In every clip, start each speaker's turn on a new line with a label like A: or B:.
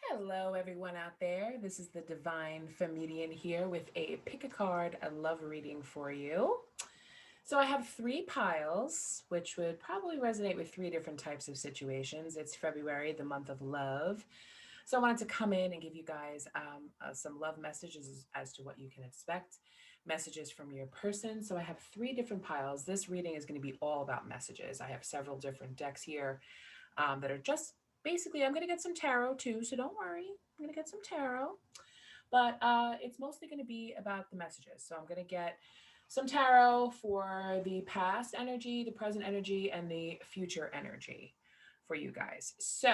A: Hello, everyone out there. This is the Divine Femedian here with a pick a card, a love reading for you. So I have three piles, which would probably resonate with three different types of situations. It's February, the month of love. So I wanted to come in and give you guys some love messages as to what you can expect, messages from your person. So I have three different piles. This reading is going to be all about messages. I have several different decks here that are just basically, I'm going to get some tarot too, so don't worry. I'm going to get some tarot, but it's mostly going to be about the messages. So I'm going to get some tarot for the past energy, the present energy, and the future energy for you guys. So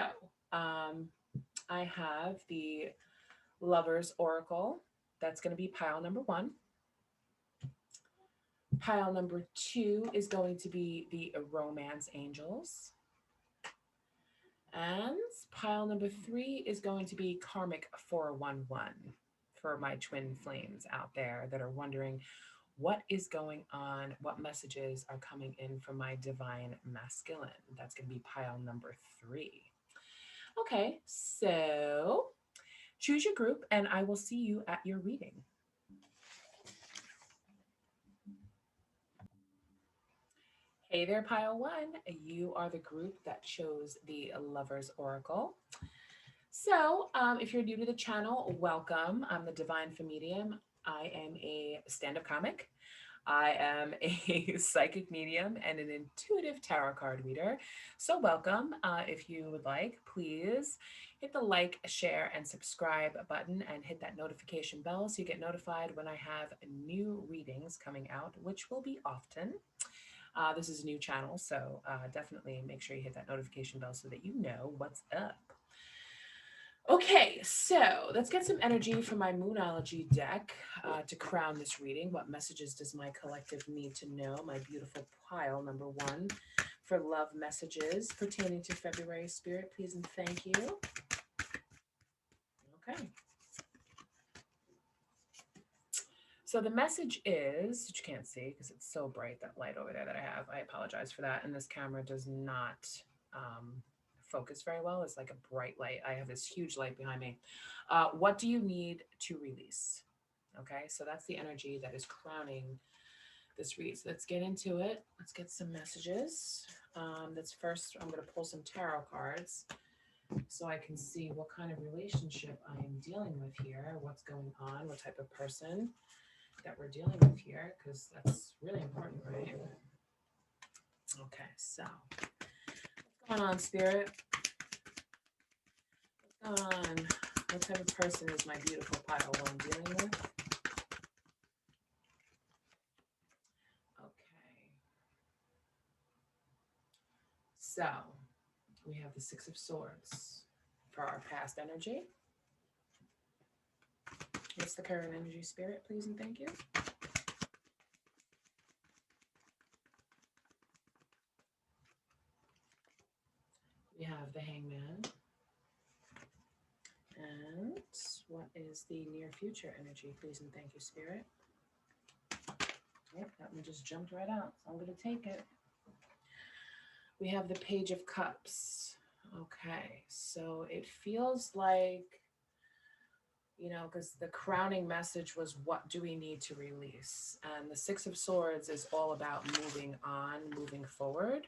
A: um, I have the Lover's Oracle. That's going to be pile number one. Pile number two is going to be the Romance Angels. And pile number three is going to be Karmic 411 for my twin flames out there that are wondering what is going on, what messages are coming in from my divine masculine. That's going to be pile number three. Okay, so choose your group and I will see you at your reading. Hey there, pile one. You are the group that chose the Lover's Oracle. So, if you're new to the channel, welcome. I'm the Divine Femedium. I am a stand up comic. I am a psychic medium and an intuitive tarot card reader. So, welcome. If you would like, please hit the like, share, and subscribe button and hit that notification bell so you get notified when I have new readings coming out, which will be often. This is a new channel, so definitely make sure you hit that notification bell so that you know what's up. Okay, so let's get some energy from my Moonology deck to crown this reading. What messages does my collective need to know? My beautiful pile number one for love messages pertaining to February spirit, please and thank you. Okay. So the message is, which you can't see because it's so bright, that light over there that I have. I apologize for that. And this camera does not focus very well. It's like a bright light. I have this huge light behind me. What do you need to release? Okay, so that's the energy that is crowning this read. So let's get into it. Let's get some messages. That's first, I'm going to pull some tarot cards so I can see what kind of relationship I am dealing with here, what's going on, what type of person that we're dealing with here, because that's really important, right? Okay, so what's going on, Spirit? What's going on? What type of person is my beautiful pile one dealing with? Okay, so we have the Six of Swords for our past energy. What's the current energy, Spirit, please and thank you? We have the Hangman. And what is the near future energy, please and thank you, Spirit? Yep, that one just jumped right out, so I'm going to take it. We have the Page of Cups. Okay, so it feels like, you know, because the crowning message was what do we need to release? And the Six of Swords is all about moving on, moving forward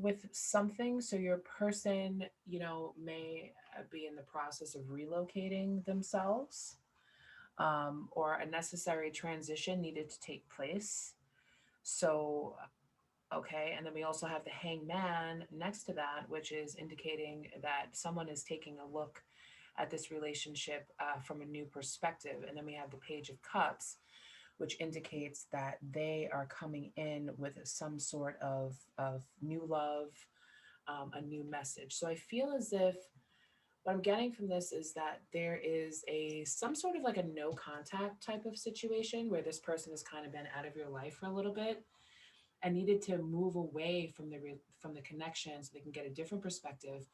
A: with something. So your person, you know, may be in the process of relocating themselves, or a necessary transition needed to take place. So, okay. And then we also have the Hangman next to that, which is indicating that someone is taking a look at this relationship from a new perspective. And then we have the Page of Cups, which indicates that they are coming in with some sort of new love, a new message. So I feel as if what I'm getting from this is that there is a some sort of like a no contact type of situation where this person has kind of been out of your life for a little bit and needed to move away from the connection so they can get a different perspective.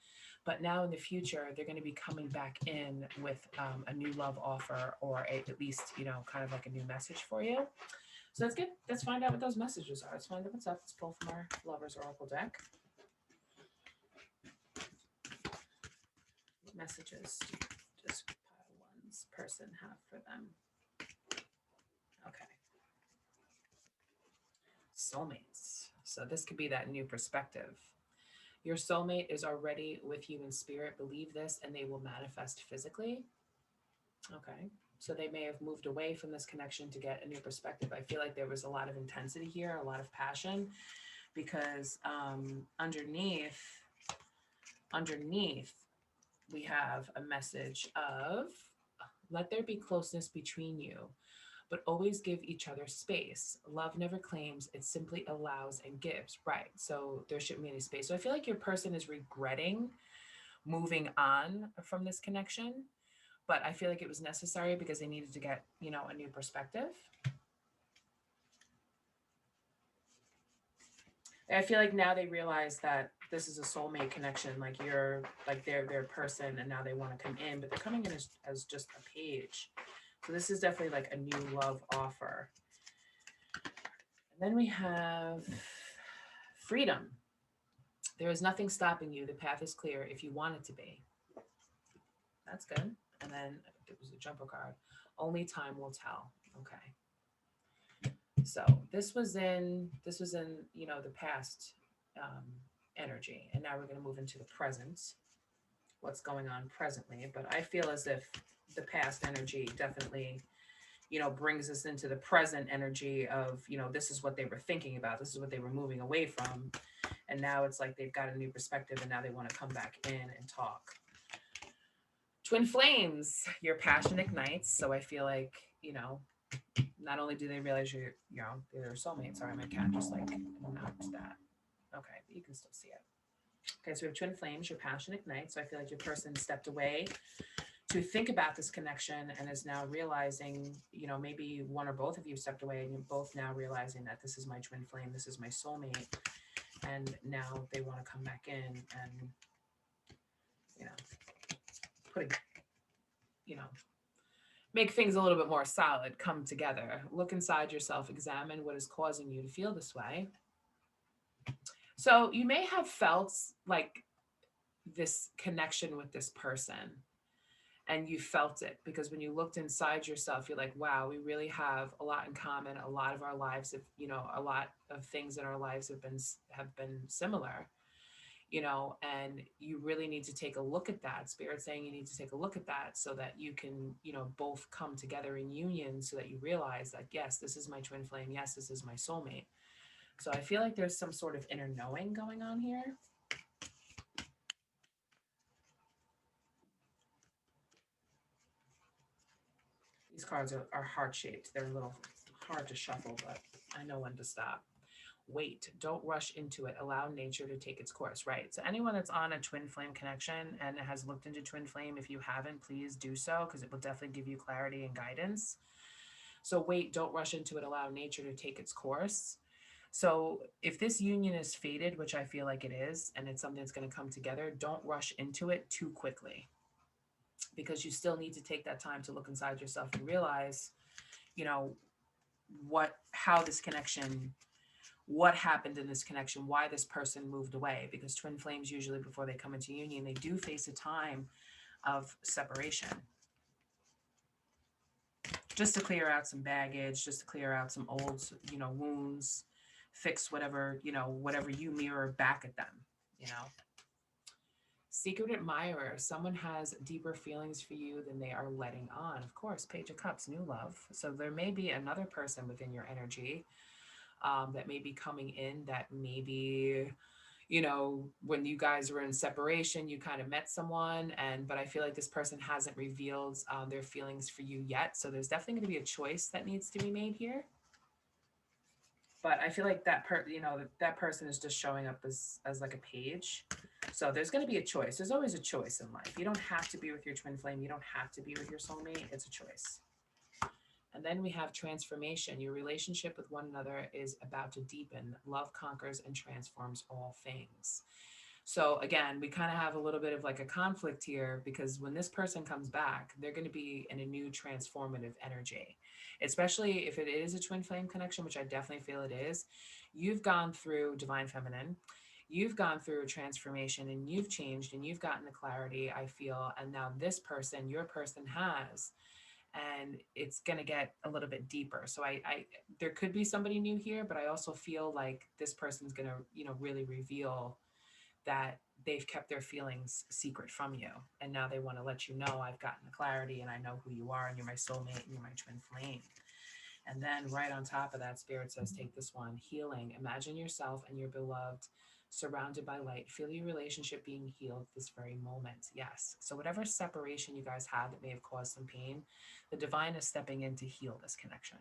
A: But now in the future, they're going to be coming back in with a new love offer, or at least, you know, kind of like a new message for you. So let's get, let's find out what those messages are. Let's find out what's up. Let's pull from our Lover's Oracle deck. messages does pile one's person have for them? Okay. Soulmates. So this could be that new perspective. Your soulmate is already with you in spirit. Believe this and they will manifest physically. Okay. So they may have moved away from this connection to get a new perspective. I feel like there was a lot of intensity here, a lot of passion, because underneath, we have a message of let there be closeness between you, but always give each other space. Love never claims, it simply allows and gives. Right. So there shouldn't be any space. So I feel like your person is regretting moving on from this connection, but I feel like it was necessary because they needed to get, a new perspective. I feel like now they realize that this is a soulmate connection, like you're like they're their person and now they want to come in, but they're coming in as just a page. So this is definitely like a new love offer. And then we have freedom. There is nothing stopping you. The path is clear if you want it to be. That's good. And then it was a jumper card. Only time will tell. Okay. So this was in the past energy, and now we're going to move into the present. What's going on presently? But I feel as if the past energy definitely brings us into the present energy of this is what they were thinking about, this is what they were moving away from, and now it's like they've got a new perspective and now they want to come back in and talk. Twin flames, your passion ignites. So I feel like not only do they realize they're soulmates. Sorry, my cat just like knocked that. Okay, but you can still see it. Okay, so we have twin flames, your passion ignites. So I feel like your person stepped away to think about this connection and is now realizing, maybe one or both of you stepped away and you're both now realizing that this is my twin flame, this is my soulmate. And now they want to come back in and, putting, make things a little bit more solid, come together. Look inside yourself, examine what is causing you to feel this way. So you may have felt like this connection with this person and you felt it because when you looked inside yourself, you're like, wow, we really have a lot in common. A lot of our lives have, a lot of things in our lives have been similar, and you really need to take a look at that. Spirit's saying you need to take a look at that so that you can, both come together in union so that you realize that, yes, this is my twin flame. Yes, this is my soulmate. So I feel like there's some sort of inner knowing going on here. These cards are heart-shaped. They're a little hard to shuffle, but I know when to stop. Wait, don't rush into it. Allow nature to take its course, right? So anyone that's on a twin flame connection and has looked into twin flame, if you haven't, please do so because it will definitely give you clarity and guidance. So wait, don't rush into it. Allow nature to take its course. So if this union is fated, which I feel like it is, and it's something that's going to come together, don't rush into it too quickly because you still need to take that time to look inside yourself and realize, how this connection, what happened in this connection, why this person moved away. Because twin flames, usually before they come into union, they do face a time of separation. Just to clear out some baggage, just to clear out some old, wounds, fix whatever you mirror back at them, Secret admirer, someone has deeper feelings for you than they are letting on. Of course, Page of Cups, new love. So there may be another person within your energy that may be coming in that maybe, when you guys were in separation, you kind of met someone, but I feel like this person hasn't revealed their feelings for you yet. So there's definitely going to be a choice that needs to be made here. But I feel like that person is just showing up as like a page. So there's going to be a choice. There's always a choice in life. You don't have to be with your twin flame. You don't have to be with your soulmate. It's a choice. And then we have transformation. Your relationship with one another is about to deepen. Love conquers and transforms all things. So again, we kind of have a little bit of like a conflict here because when this person comes back, they're going to be in a new transformative energy, especially if it is a twin flame connection, which I definitely feel it is. You've gone through divine feminine. You've gone through a transformation and you've changed and you've gotten the clarity, I feel. And now this person, your person has, and it's going to get a little bit deeper. So there could be somebody new here, but I also feel like this person's going to, really reveal that they've kept their feelings secret from you. And now they want to let you know, I've gotten the clarity and I know who you are and you're my soulmate and you're my twin flame. And then right on top of that, Spirit says, take this one, healing. Imagine yourself and your beloved surrounded by light. Feel your relationship being healed this very moment. Yes. So whatever separation you guys had that may have caused some pain, the divine is stepping in to heal this connection.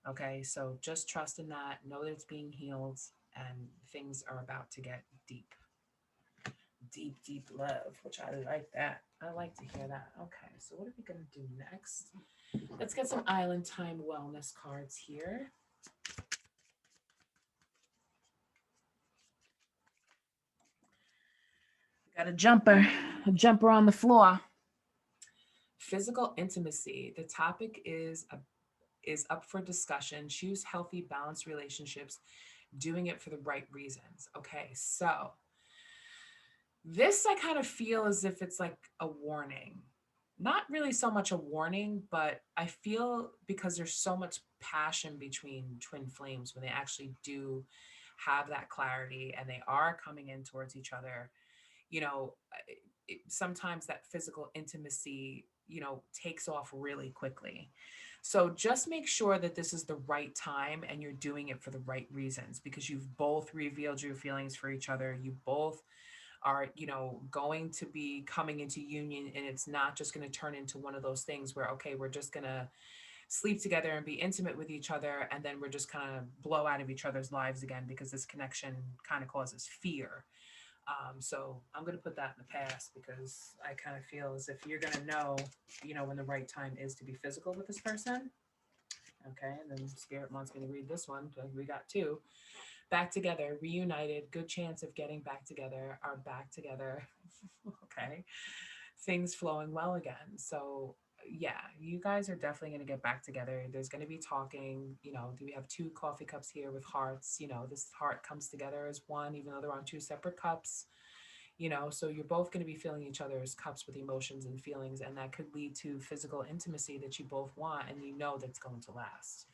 A: Okay. So just trust in that. Know that it's being healed and things are about to get deep. Deep, deep love, which I like that. I like to hear that. Okay. So what are we going to do next? Let's get some Island Time Wellness cards here. Got a jumper on the floor. Physical intimacy. The topic is up for discussion. Choose healthy, balanced relationships, doing it for the right reasons. Okay, so this I kind of feel as if it's like a warning. Not really so much a warning, but I feel because there's so much passion between twin flames when they actually do have that clarity and they are coming in towards each other, you know, sometimes that physical intimacy, takes off really quickly. So just make sure that this is the right time and you're doing it for the right reasons because you've both revealed your feelings for each other. You both are, going to be coming into union, and it's not just going to turn into one of those things where, okay, we're just going to sleep together and be intimate with each other, and then we're just kind of blow out of each other's lives again because this connection kind of causes fear. So I'm going to put that in the past because I kind of feel as if you're going to know, when the right time is to be physical with this person. Okay. And then Spirit wants me to read this one. We got two. Back together, reunited, good chance of getting back together, are back together. Okay. Things flowing well again. So yeah, you guys are definitely going to get back together. There's going to be talking, we have two coffee cups here with hearts, this heart comes together as one, even though they're on two separate cups, so you're both going to be filling each other's cups with emotions and feelings, and that could lead to physical intimacy that you both want, and that's going to last.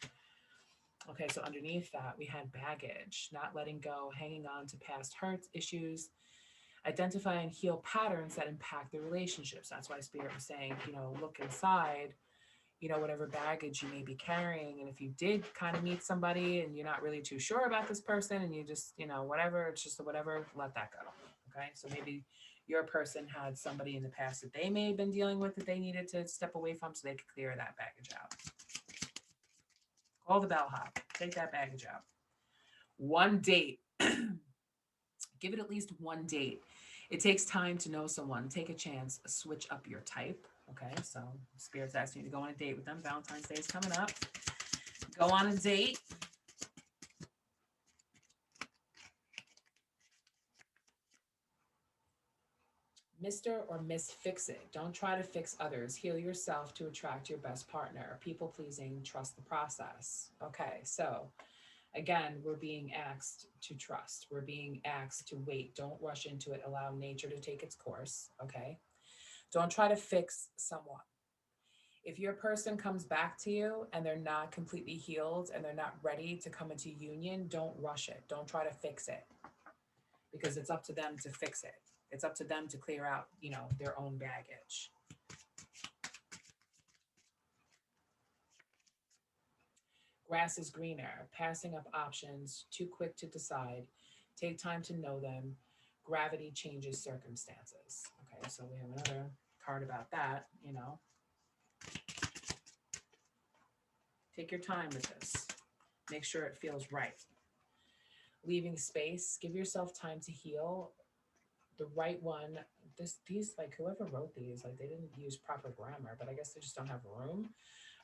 A: Okay, so underneath that, we had baggage, not letting go, hanging on to past hurts, issues, identify and heal patterns that impact the relationships. That's why Spirit was saying, look inside, whatever baggage you may be carrying. And if you did kind of meet somebody and you're not really too sure about this person and you just, whatever, it's just whatever, let that go. Okay, so maybe your person had somebody in the past that they may have been dealing with that they needed to step away from so they could clear that baggage out. Call the bellhop. Take that baggage out. One date. Give it at least one date. It takes time to know someone. Take a chance. Switch up your type. Okay, so Spirit's asking you to go on a date with them. Valentine's Day is coming up. Go on a date. Mr. or Miss Fix It. Don't try to fix others. Heal yourself to attract your best partner. People pleasing, trust the process. Okay, so again, we're being asked to trust. We're being asked to wait. Don't rush into it. Allow nature to take its course. Okay. Don't try to fix someone. If your person comes back to you and they're not completely healed and they're not ready to come into union, don't rush it. Don't try to fix it because it's up to them to fix it. It's up to them to clear out, their own baggage. Grass is greener, passing up options, too quick to decide. Take time to know them. Gravity changes circumstances. Okay, so we have another card about that, Take your time with this. Make sure it feels right. Leaving space, give yourself time to heal. The right one, these, like whoever wrote these, like they didn't use proper grammar, but I guess they just don't have room.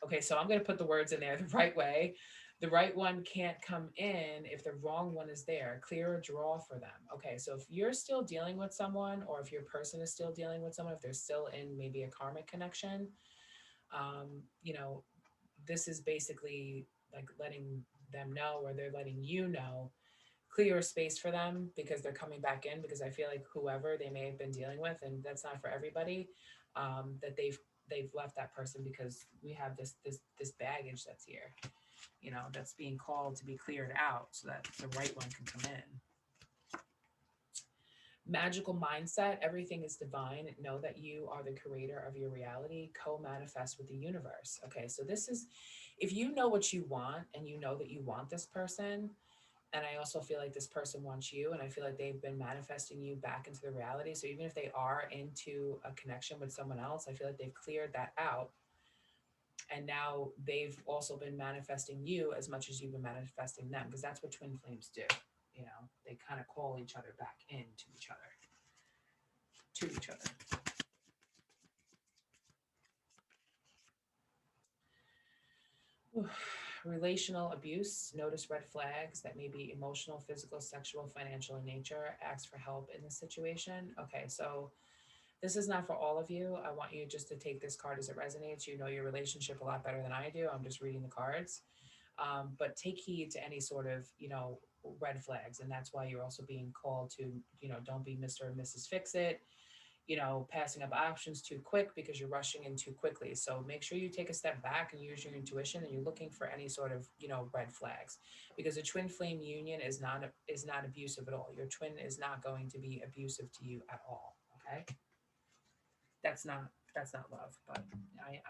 A: Okay, so I'm going to put the words in there the right way. The right one can't come in if the wrong one is there. Clear a draw for them. Okay, so if you're still dealing with someone, or if your person is still dealing with someone, if they're still in maybe a karmic connection, um, you know, this is basically like letting them know, or they're letting you know clear a space for them because they're coming back in, because I feel like whoever they may have been dealing with, and that's not for everybody, that they've left that person because we have this baggage that's here, that's being called to be cleared out so that the right one can come in. Magical mindset, everything is divine. Know that you are the creator of your reality, co-manifest with the universe. Okay, so this is, if you know what you want and you know that you want this person, and I also feel like this person wants you, and I feel like they've been manifesting you back into the reality. So even if they are into a connection with someone else, I feel like they've cleared that out, and now they've also been manifesting you as much as you've been manifesting them, because that's what twin flames do. They kind of call each other back into each other, to each other. Relational abuse, notice red flags that may be emotional, physical, sexual, financial in nature. Ask for help in this situation. Okay, so this is not for all of you. I want you just to take this card as it resonates. You know your relationship a lot better than I do. I'm just reading the cards. But take heed to any sort of, red flags. And that's why you're also being called to, don't be Mr. and Mrs. Fix It, passing up options too quick because you're rushing in too quickly. So make sure you take a step back and use your intuition, and you're looking for any sort of, red flags, because a twin flame union is not abusive at all. Your twin is not going to be abusive to you at all. Okay. That's not love, but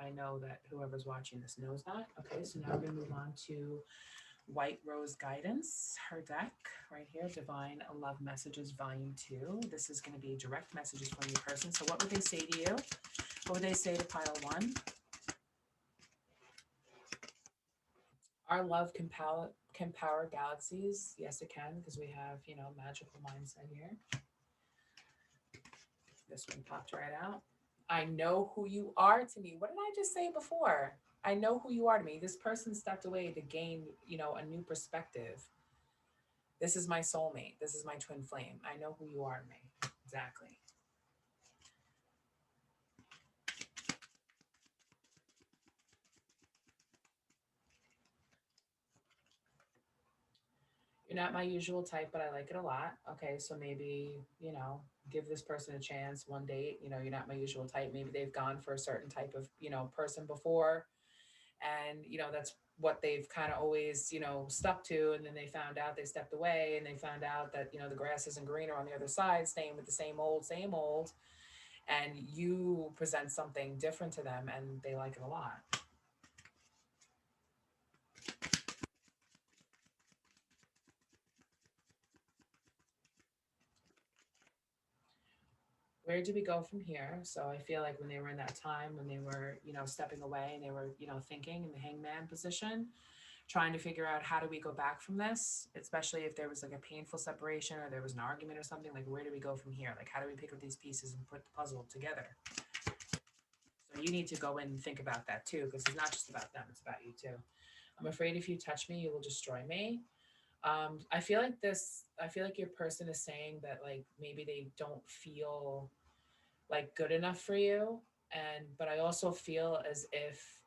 A: I know that whoever's watching this knows that. Okay, so now we're gonna move on to White Rose Guidance, her deck right here, Divine Love Messages Volume 2. This is going to be direct messages from your person. So what would they say to you? What would they say to pile 1? Our love can power galaxies. Yes, it can, because we have, magical mindset here. This one popped right out. I know who you are to me. What did I just say before? I know who you are to me. This person stepped away to gain, a new perspective. This is my soulmate. This is my twin flame. I know who you are to me. Exactly. You're not my usual type, but I like it a lot. Okay, so maybe, give this person a chance, one date. You're not my usual type. Maybe they've gone for a certain type of, person before. And, that's what they've kind of always, stuck to. And then they found out, they stepped away, and they found out that, the grass isn't greener on the other side, staying with the same old, same old. And you present something different to them, and they like it a lot. Where do we go from here? So I feel like when they were in that time, when they were, stepping away, and they were, thinking in the hangman position, trying to figure out, how do we go back from this, especially if there was like a painful separation or there was an argument or something, like where do we go from here? Like, how do we pick up these pieces and put the puzzle together? So you need to go in and think about that too, because it's not just about them, it's about you too. I'm afraid if you touch me, you will destroy me. I feel like your person is saying that, like, maybe they don't feel like good enough for you, but I also feel as if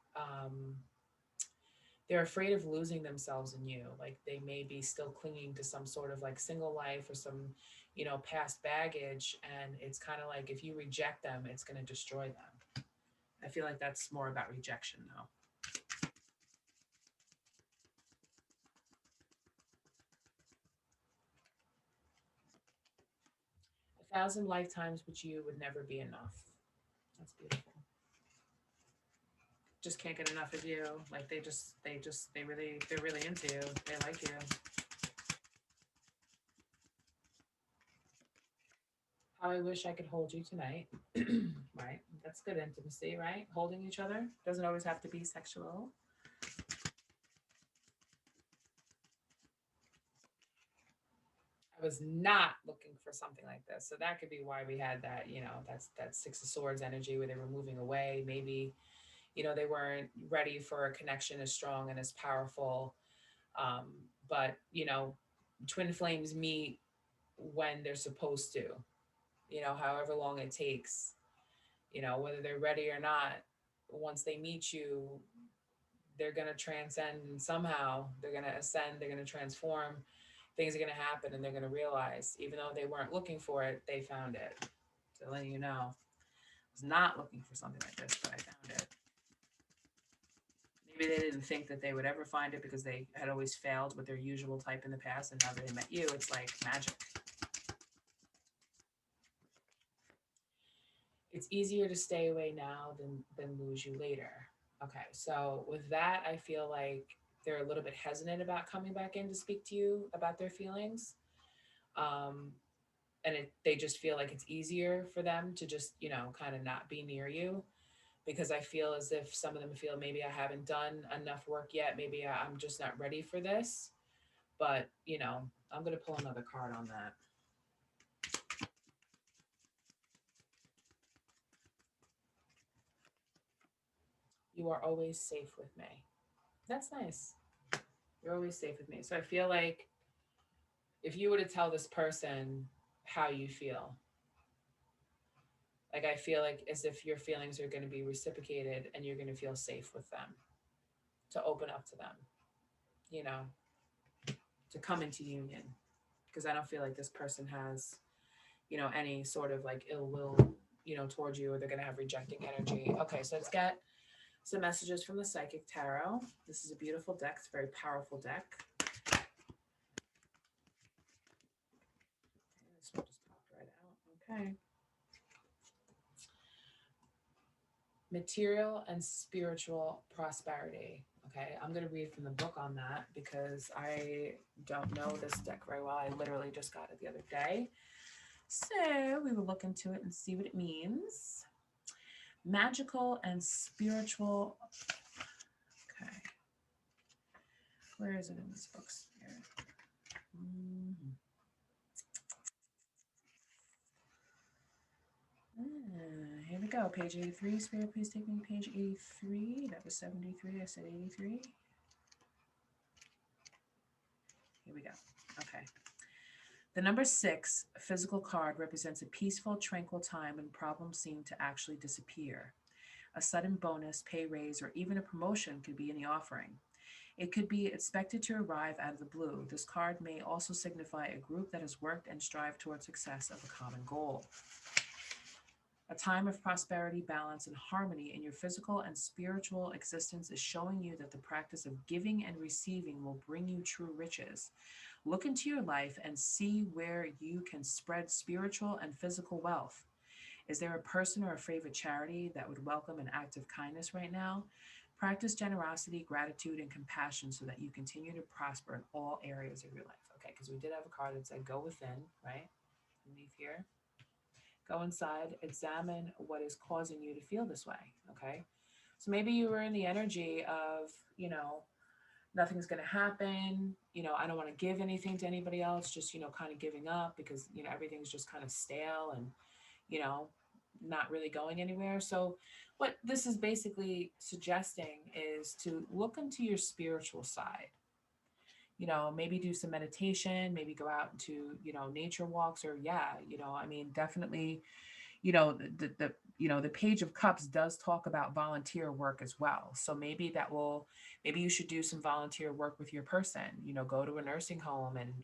A: they're afraid of losing themselves in you. Like, they may be still clinging to some sort of like single life or some, past baggage, and it's kind of like, if you reject them, it's going to destroy them. I feel like that's more about rejection though. 1,000 lifetimes with you would never be enough. That's beautiful. Just can't get enough of you. Like, they're really into you. They like you. How I wish I could hold you tonight. Right? That's good intimacy, right? Holding each other doesn't always have to be sexual. I was not looking for something like this. So that could be why we had that, that's that 6 of Swords energy where they were moving away. Maybe, they weren't ready for a connection as strong and as powerful. Um, but, twin flames meet when they're supposed to, however long it takes, whether they're ready or not. Once they meet you, they're going to transcend, and somehow they're going to ascend, they're going to transform, things are going to happen and they're going to realize, even though they weren't looking for it, they found it. So letting you know, I was not looking for something like this, but I found it. Maybe they didn't think that they would ever find it because they had always failed with their usual type in the past, and now that they met you, it's like magic. It's easier to stay away now than lose you later. Okay, so with that, I feel like they're a little bit hesitant about coming back in to speak to you about their feelings. Um, and they just feel like it's easier for them to just, kind of not be near you, because I feel as if some of them feel maybe I haven't done enough work yet. Maybe I'm just not ready for this. But, I'm going to pull another card on that. You are always safe with me. That's nice. You're always safe with me. So I feel like if you were to tell this person how you feel, like I feel like as if your feelings are going to be reciprocated and you're going to feel safe with them, to open up to them, you know, to come into union. Because I don't feel like this person has, any sort of like ill will, towards you, or they're going to have rejecting energy. Okay, so let's get some messages from the Psychic Tarot. This is a beautiful deck. It's a very powerful deck. This one just popped right out. Okay. Material and spiritual prosperity. Okay, I'm going to read from the book on that because I don't know this deck very well. I literally just got it the other day. So we will look into it and see what it means. Magical and spiritual. Okay. Where is it in this book? Here. Here we go. Page 83. Spirit, please take me to page 83. That was 73. I said 83. Here we go. Okay. The number 6 physical card represents a peaceful, tranquil time when problems seem to actually disappear. A sudden bonus, pay raise, or even a promotion could be in the offering. It could be expected to arrive out of the blue. This card may also signify a group that has worked and strived towards success of a common goal. A time of prosperity, balance, and harmony in your physical and spiritual existence is showing you that the practice of giving and receiving will bring you true riches. Look into your life and see where you can spread spiritual and physical wealth. Is there a person or a favorite charity that would welcome an act of kindness right now? Practice generosity, gratitude, and compassion so that you continue to prosper in all areas of your life. Okay, because we did have a card that said go within, right? Underneath here. Go inside, examine what is causing you to feel this way. Okay. So maybe you were in the energy of, nothing's going to happen. I don't want to give anything to anybody else, just, kind of giving up because, everything's just kind of stale and, you know, not really going anywhere. So, what this is basically suggesting is to look into your spiritual side. Maybe do some meditation, maybe go out into, nature walks, or yeah, I mean, definitely, the Page of Cups does talk about volunteer work as well. So maybe you should do some volunteer work with your person, go to a nursing home and,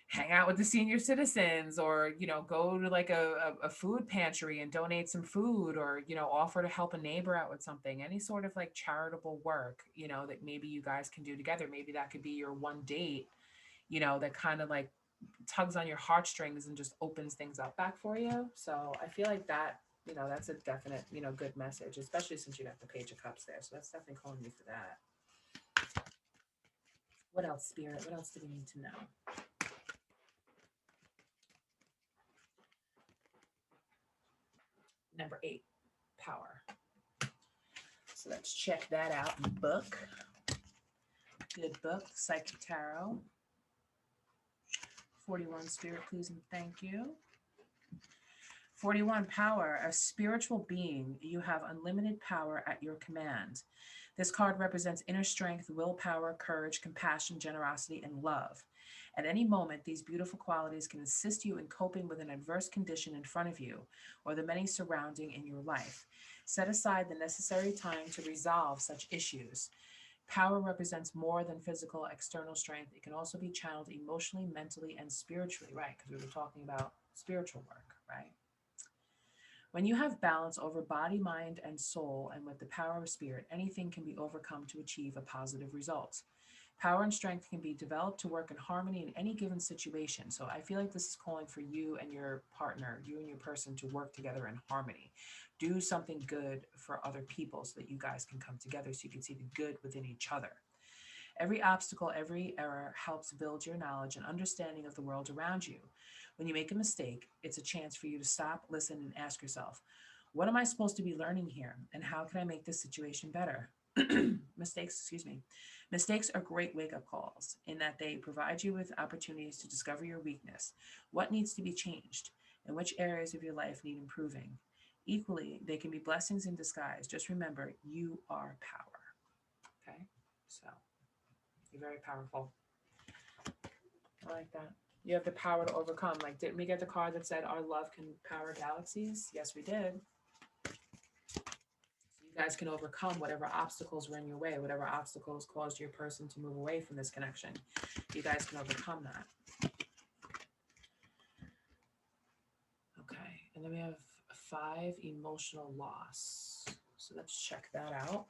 A: hang out with the senior citizens, or go to like a food pantry and donate some food, or offer to help a neighbor out with something, any sort of like charitable work that maybe you guys can do together. Maybe that could be your one date, that kind of like tugs on your heartstrings and just opens things up back for you. So I feel like that, that's a definite, good message, especially since you got the Page of Cups there. So that's definitely calling you for that. What else, Spirit? What else do we need to know? Number 8, power. So let's check that out in the book. Good book, Psychic Tarot. 41, Spirit, please and thank you. 41, power. A spiritual being, you have unlimited power at your command. This card represents inner strength, willpower, courage, compassion, generosity, and love. At any moment, these beautiful qualities can assist you in coping with an adverse condition in front of you or the many surrounding in your life. Set aside the necessary time to resolve such issues. Power represents more than physical, external strength. It can also be channeled emotionally, mentally, and spiritually, right? Because we were talking about spiritual work, right? When you have balance over body, mind, and soul, and with the power of spirit, anything can be overcome to achieve a positive result. Power and strength can be developed to work in harmony in any given situation. So I feel like this is calling for you and your partner, you and your person to work together in harmony. Do something good for other people so that you guys can come together so you can see the good within each other. Every obstacle, every error helps build your knowledge and understanding of the world around you. When you make a mistake, it's a chance for you to stop, listen, and ask yourself, what am I supposed to be learning here? And how can I make this situation better? Mistakes, excuse me. Mistakes are great wake up calls in that they provide you with opportunities to discover your weakness, what needs to be changed, and which areas of your life need improving. Equally, they can be blessings in disguise. Just remember, you are power. Okay? So. You're very powerful. I like that. You have the power to overcome. Like, didn't we get the card that said our love can power galaxies? Yes, we did. So you guys can overcome whatever obstacles were in your way, whatever obstacles caused your person to move away from this connection. You guys can overcome that. Okay. And then we have 5, emotional loss. So let's check that out.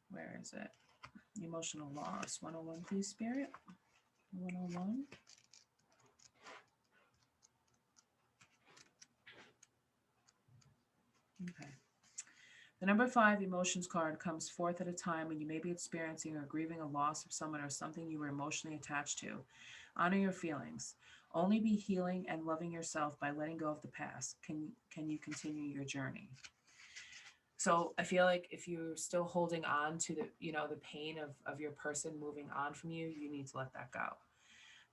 A: Where is it? Emotional loss. 101, please, Spirit. 101. Okay. The number 5 emotions card comes forth at a time when you may be experiencing or grieving a loss of someone or something you were emotionally attached to. Honor your feelings. Only be healing and loving yourself by letting go of the past. Can you continue your journey? So I feel like if you're still holding on to the pain of your person moving on from you, you need to let that go.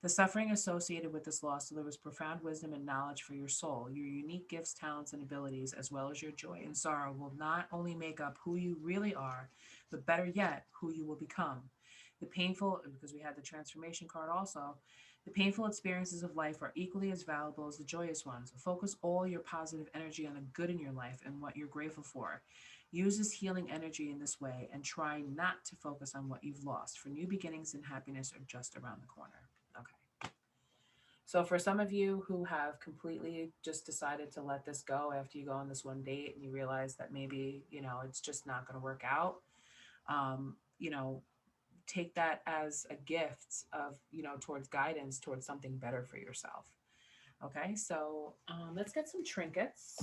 A: The suffering associated with this loss delivers profound wisdom and knowledge for your soul. Your unique gifts, talents, and abilities, as well as your joy and sorrow, will not only make up who you really are, but better yet, who you will become. The painful, because we had the transformation card also, the painful experiences of life are equally as valuable as the joyous ones. Focus all your positive energy on the good in your life and what you're grateful for. Use this healing energy in this way and try not to focus on what you've lost, for new beginnings and happiness are just around the corner. Okay. So for some of you who have completely just decided to let this go after you go on this one date and you realize that maybe, it's just not going to work out, um, you know, take that as a gift of, towards guidance, towards something better for yourself. Okay. So let's get some trinkets.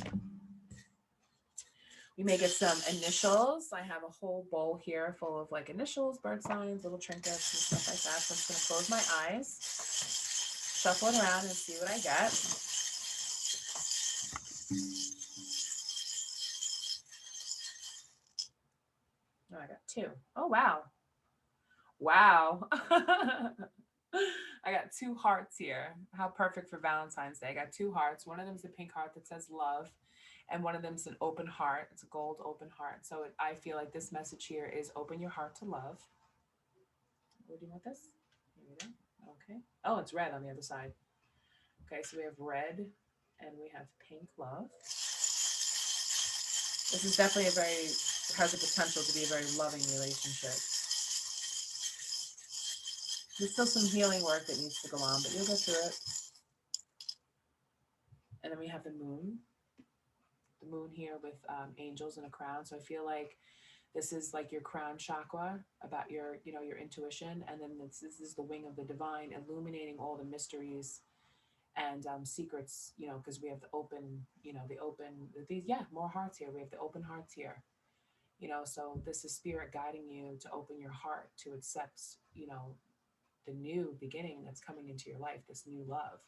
A: We may get some initials. I have a whole bowl here full of like initials, bird signs, little trinkets and stuff like that. So I'm just going to close my eyes, shuffle it around and see what I get. Oh, I got 2. Oh, wow. Wow. I got 2 hearts here. How perfect for Valentine's Day. I got 2 hearts. One of them is a pink heart that says love, and one of them is an open heart. It's a gold open heart. So I feel like this message here is open your heart to love. Where do you want this? Here we go. Okay. Oh, it's red on the other side. Okay, so we have red and we have pink love. This is definitely has the potential to be a very loving relationship. There's still some healing work that needs to go on, but you'll get through it. And then we have the moon here with angels and a crown. So I feel like this is like your crown chakra, about your intuition. And then this is the wing of the divine, illuminating all the mysteries and secrets, because we have more hearts here. We have the open hearts here, so this is spirit guiding you to open your heart to accept, the new beginning that's coming into your life, this new love.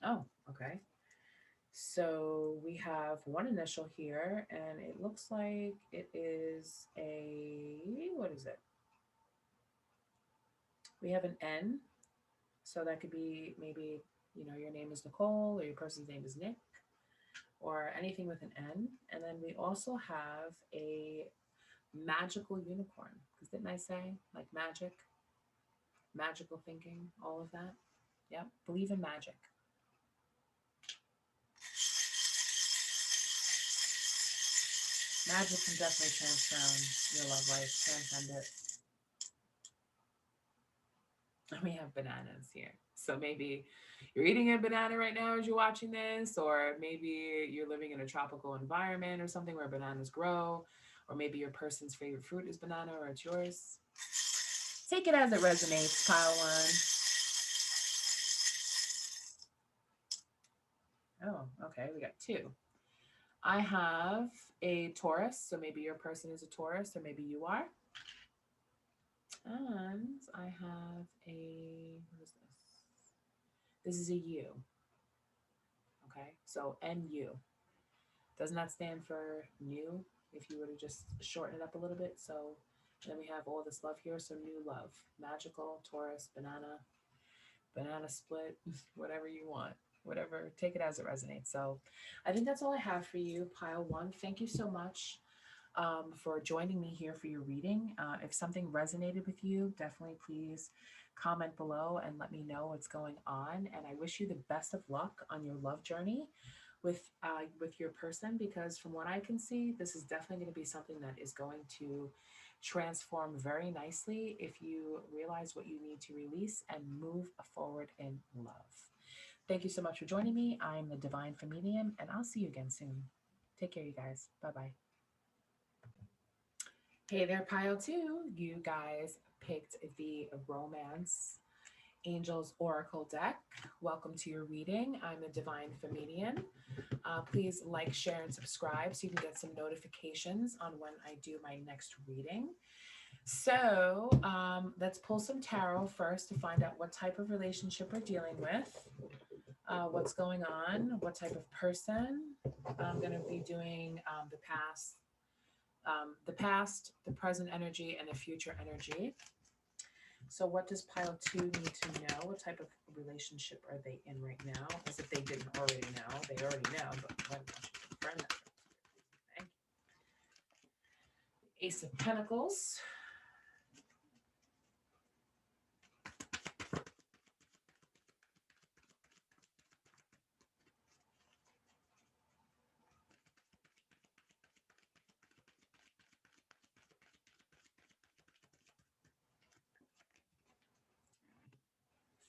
A: Oh, okay. So we have one initial here, and it looks like it is what is it? We have an N, so that could be maybe You know, your name is Nicole or your person's name is Nick or anything with an N. And then we also have a magical unicorn. Because didn't I say like magic, magical thinking, all of that? Yep. Believe in magic. Magic can definitely transform your love life, transcend it. And we have bananas here. So maybe you're eating a banana right now as you're watching this, or maybe you're living in a tropical environment or something where bananas grow, or maybe your person's favorite fruit is banana or it's yours. Take it as it resonates, pile one. Oh, okay, we got two. I have a Taurus, so maybe your person is a Taurus, or maybe you are. And I have a, what is this? This is a U. Okay, so NU. Does not stand for new, if you were to just shorten it up a little bit. So then we have all this love here. So new love, magical, Taurus, banana, banana split, whatever you want, whatever, take it as it resonates. So I think that's all I have for you, pile one. Thank you so much for joining me here for your reading. If something resonated with you, definitely please comment below and let me know what's going on. And I wish you the best of luck on your love journey with your person, because from what I can see, this is definitely going to be something that is going to transform very nicely if you realize what you need to release and move forward in love. Thank you so much for joining me. I'm the Divine Feminian, and I'll see you again soon. Take care, you guys. Bye bye. Hey there, pile two. You guys picked the Romance Angels Oracle deck. Welcome to your reading. I'm the Divine Feminian. Please like, share, and subscribe so you can get some notifications on when I do my next reading. So let's pull some tarot first to find out what type of relationship we're dealing with, what's going on, what type of person. I'm going to be doing the past, the present energy, and the future energy. So what does pile two need to know? What type of relationship are they in right now? As if they didn't already know. They already know, but why don't you confirm that? Thank you. Ace of Pentacles.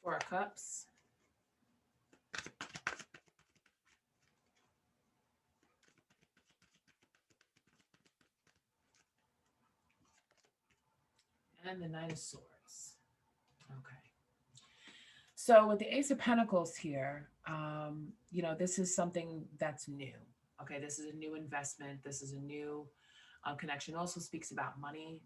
A: Four of Cups. And the Knight of Swords. Okay. So with the Ace of Pentacles here, this is something that's new. Okay, this is a new investment. This is a new connection. Also speaks about money.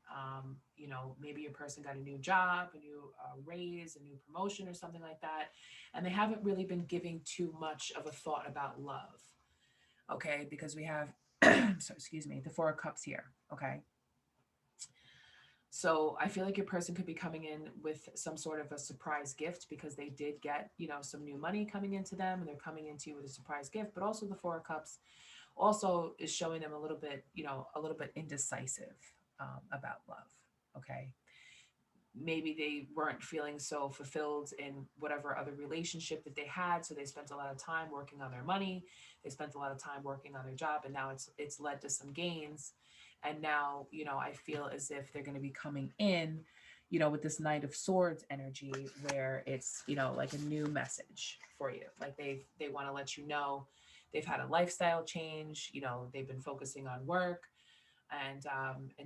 A: Maybe your person got a new job, a new raise, a new promotion, or something like that, and they haven't really been giving too much of a thought about love. Okay, because we have, the Four of Cups here. Okay. So I feel like your person could be coming in with some sort of a surprise gift because they did get, some new money coming into them and they're coming into you with a surprise gift. But also the Four of Cups also is showing them a little bit, indecisive about love. Okay. Maybe they weren't feeling so fulfilled in whatever other relationship that they had. So they spent a lot of time working on their money. They spent a lot of time working on their job, and now it's led to some gains. And now, I feel as if they're going to be coming in, with this Knight of Swords energy where it's, like a new message for you. Like they want to let you know they've had a lifestyle change, they've been focusing on work, and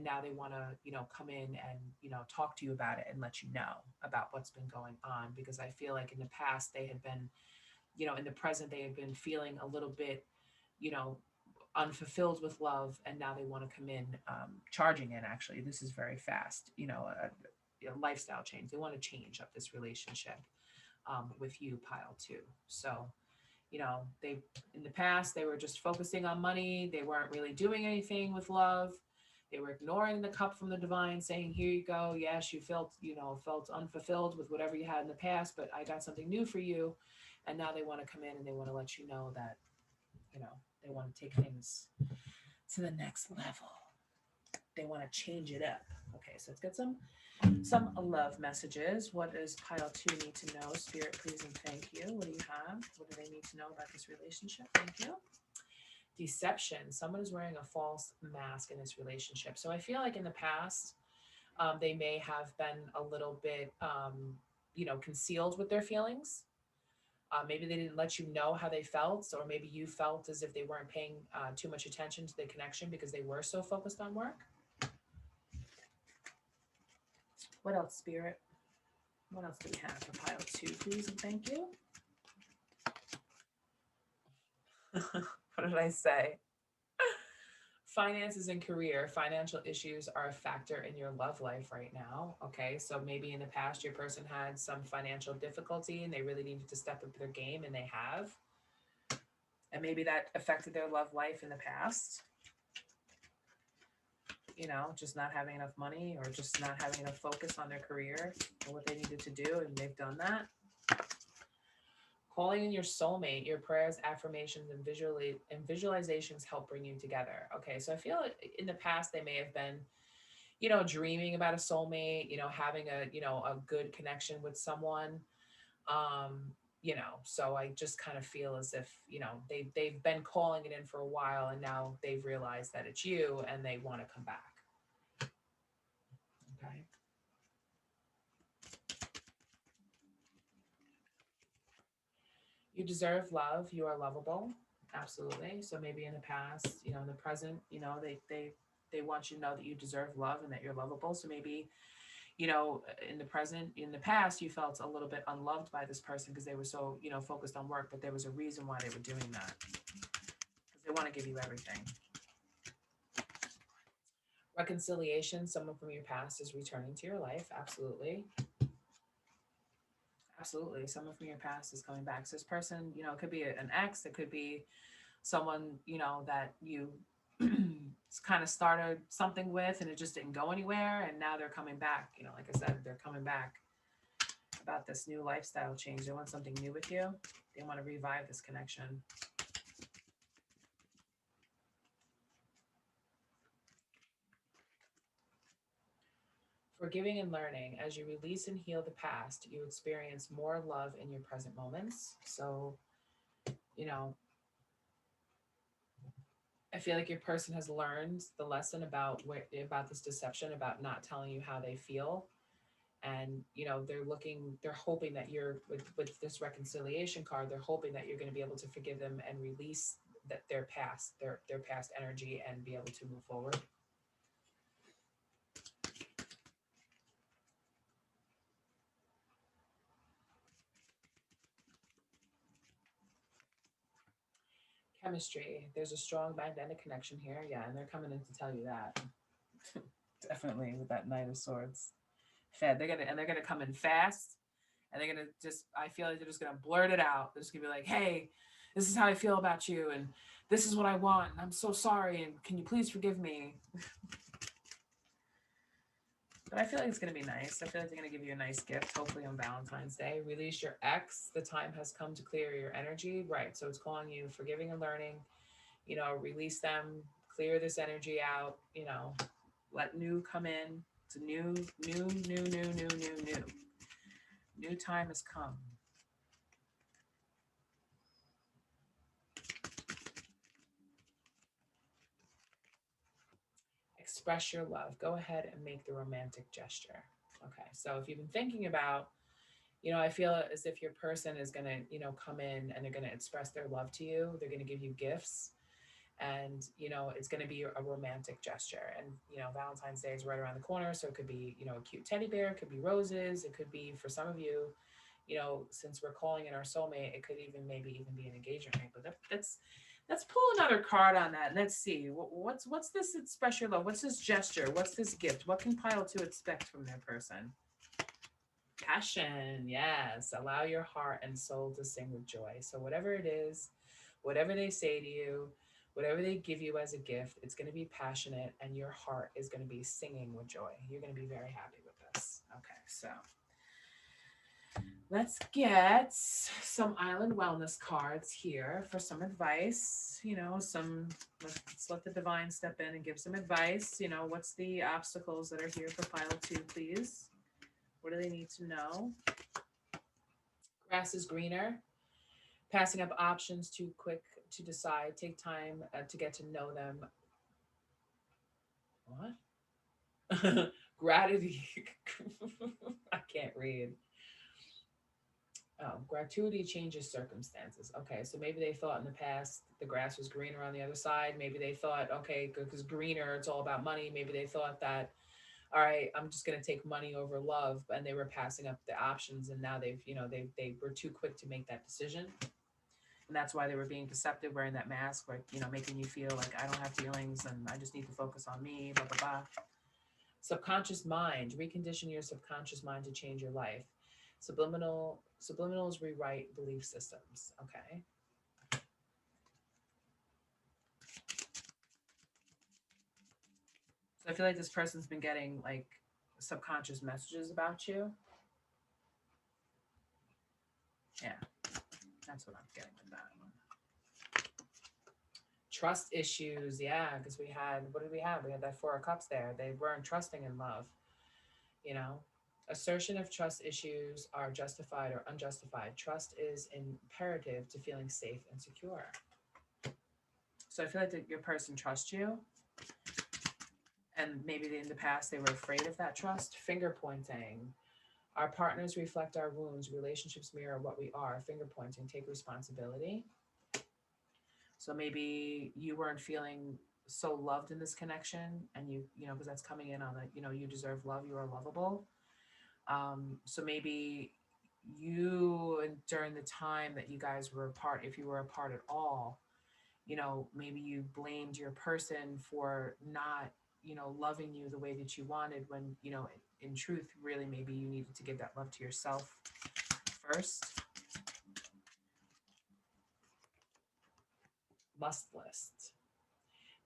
A: now they want to come in and talk to you about it and let you know about what's been going on, because I feel like in the past they had been, in the present they had been feeling a little bit you know unfulfilled with love, and now they want to come in, charging in. Actually, this is very fast, a lifestyle change. They want to change up this relationship with you, pile two. So they, in the past, they were just focusing on money. They weren't really doing anything with love. They were ignoring the cup from the divine, saying, here you go. Yes, you felt unfulfilled with whatever you had in the past, but I got something new for you. And now they want to come in and they want to let you know that, you know, they want to take things to the next level. They want to change it up. Okay, so let's get some love messages. What does pile 2 need to know? Spirit, please and thank you. What do you have? What do they need to know about this relationship? Thank you. Deception. Someone is wearing a false mask in this relationship. So I feel like in the past, they may have been a little bit, concealed with their feelings. Maybe they didn't let you know how they felt, or maybe you felt as if they weren't paying too much attention to the connection because they were so focused on work. What else, Spirit? What else do we have for pile 2, please and thank you? What did I say? Finances and career. Financial issues are a factor in your love life right now. Okay, so maybe in the past your person had some financial difficulty and they really needed to step up their game, and they have. And maybe that affected their love life in the past. You know, just not having enough money or just not having enough focus on their career and what they needed to do, and they've done that. Calling in your soulmate, your prayers, affirmations, and visualizations help bring you together. Okay, so I feel like in the past they may have been, dreaming about a soulmate, having a good connection with someone. So I just kind of feel as if, they've been calling it in for a while, and now they've realized that it's you and they want to come back. Okay. You deserve love. You are lovable. Absolutely. So maybe in the past, in the present, they want you to know that you deserve love and that you're lovable. So maybe, in the present, in the past, you felt a little bit unloved by this person because they were so, focused on work, but there was a reason why they were doing that. Because they want to give you everything. Reconciliation. Someone from your past is returning to your life. Absolutely. Absolutely. Someone from your past is coming back. So this person, it could be an ex, it could be someone, that you kind of started something with and it just didn't go anywhere. And now they're coming back. Like I said, they're coming back about this new lifestyle change. They want something new with you. They want to revive this connection. Forgiving and learning. As you release and heal the past, you experience more love in your present moments. So, I feel like your person has learned the lesson about this deception, about not telling you how they feel. And, they're hoping that you're with this reconciliation card, they're hoping that you're going to be able to forgive them and release their past, their past energy, and be able to move forward. Chemistry. There's a strong magnetic connection here. Yeah, and they're coming in to tell you that. Definitely with that Knight of Swords. They're gonna come in fast, and they're gonna just. I feel like they're just gonna blurt it out. They're just gonna be like, "Hey, this is how I feel about you, and this is what I want. And I'm so sorry, and can you please forgive me?" But I feel like it's going to be nice. I feel like they're going to give you a nice gift, hopefully on Valentine's Day. Release your ex. The time has come to clear your energy. Right. So it's calling you forgiving and learning, release them, clear this energy out, let new come in. It's a new. New time has come. Express your love. Go ahead and make the romantic gesture. Okay. So if you've been thinking about, I feel as if your person is going to, come in and they're going to express their love to you. They're going to give you gifts, and, it's going to be a romantic gesture. And, Valentine's Day is right around the corner. So it could be, a cute teddy bear, it could be roses. It could be, for some of you, since we're calling in our soulmate, it could maybe even be an engagement ring. But let's pull another card on that. Let's see. What's this express your love? What's this gesture? What's this gift? What can pile 2 expect from their person? Passion, yes. Allow your heart and soul to sing with joy. So whatever it is, whatever they say to you, whatever they give you as a gift, it's going to be passionate, and your heart is going to be singing with joy. You're going to be very happy with this. Okay, so Let's get some island wellness cards here for some advice. Let's let the divine step in and give some advice. What's the obstacles that are here for pile two, please? What do they need to know? Grass is greener. Passing up options too quick to decide. Take time to get to know them. What? Gratitude. I can't read. Oh, gratuity changes circumstances. Okay, so maybe they thought in the past the grass was greener on the other side. Maybe they thought, okay, because greener, it's all about money. Maybe they thought that, all right, I'm just going to take money over love, and they were passing up the options, and now they were too quick to make that decision, and that's why they were being deceptive, wearing that mask, like making you feel like I don't have feelings and I just need to focus on me, blah blah blah. Subconscious mind, recondition your subconscious mind to change your life. Subliminals rewrite belief systems. Okay. So I feel like this person's been getting like subconscious messages about you. Yeah, that's what I'm getting with that one. Trust issues. Yeah, because what did we have? We had that Four of Cups there. They weren't trusting in love, you know. Assertion of trust issues are justified or unjustified. Trust is imperative to feeling safe and secure. So I feel like your person trusts you, and maybe in the past they were afraid of that trust. Finger pointing. Our partners reflect our wounds. Relationships mirror what we are. Finger pointing. Take responsibility. So maybe you weren't feeling so loved in this connection, and because that's coming in on the, you deserve love. You are lovable. So maybe you, and during the time that you guys were apart, if you were apart at all, maybe you blamed your person for not, loving you the way that you wanted, when, in truth, really, maybe you needed to give that love to yourself first. Must list.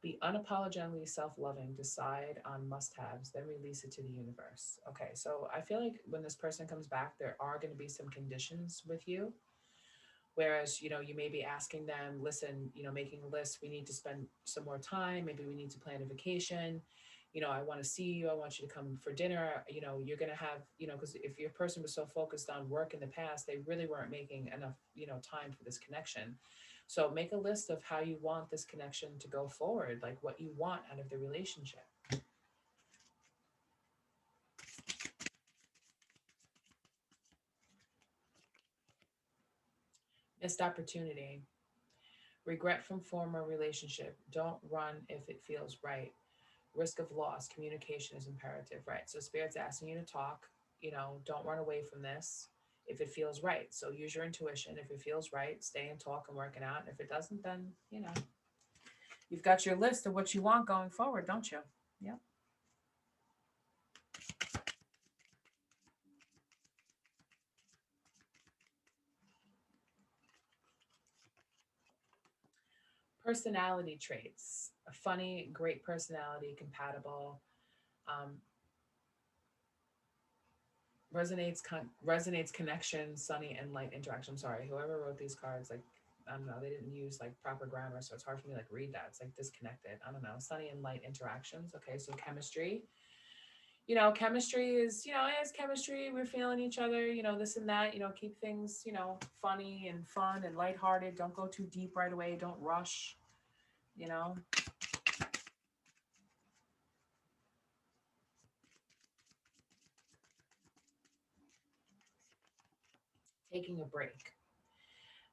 A: Be unapologetically self loving, decide on must haves, then release it to the universe. Okay, so I feel like when this person comes back, there are going to be some conditions with you. Whereas, you may be asking them, listen, making a list, we need to spend some more time. Maybe we need to plan a vacation. I want to see you. I want you to come for dinner. You're going to have, because if your person was so focused on work in the past, they really weren't making enough, time for this connection. So make a list of how you want this connection to go forward, like what you want out of the relationship. Missed opportunity. Regret from former relationship. Don't run if it feels right. Risk of loss. Communication is imperative, right? So Spirit's asking you to talk. Don't run away from this if it feels right. So use your intuition. If it feels right, stay and talk and work it out. And if it doesn't, then, you've got your list of what you want going forward, don't you? Yep. Personality traits. A funny, great personality, compatible. Um, resonates connection, sunny and light interaction. I'm sorry, whoever wrote these cards, like, I don't know, they didn't use like proper grammar, so it's hard for me to like read that. It's like disconnected. I don't know. Sunny and light interactions. Okay, so chemistry. Chemistry is, as chemistry, we're feeling each other, this and that, keep things, funny and fun and lighthearted. Don't go too deep right away. Don't rush, you know. Taking a break.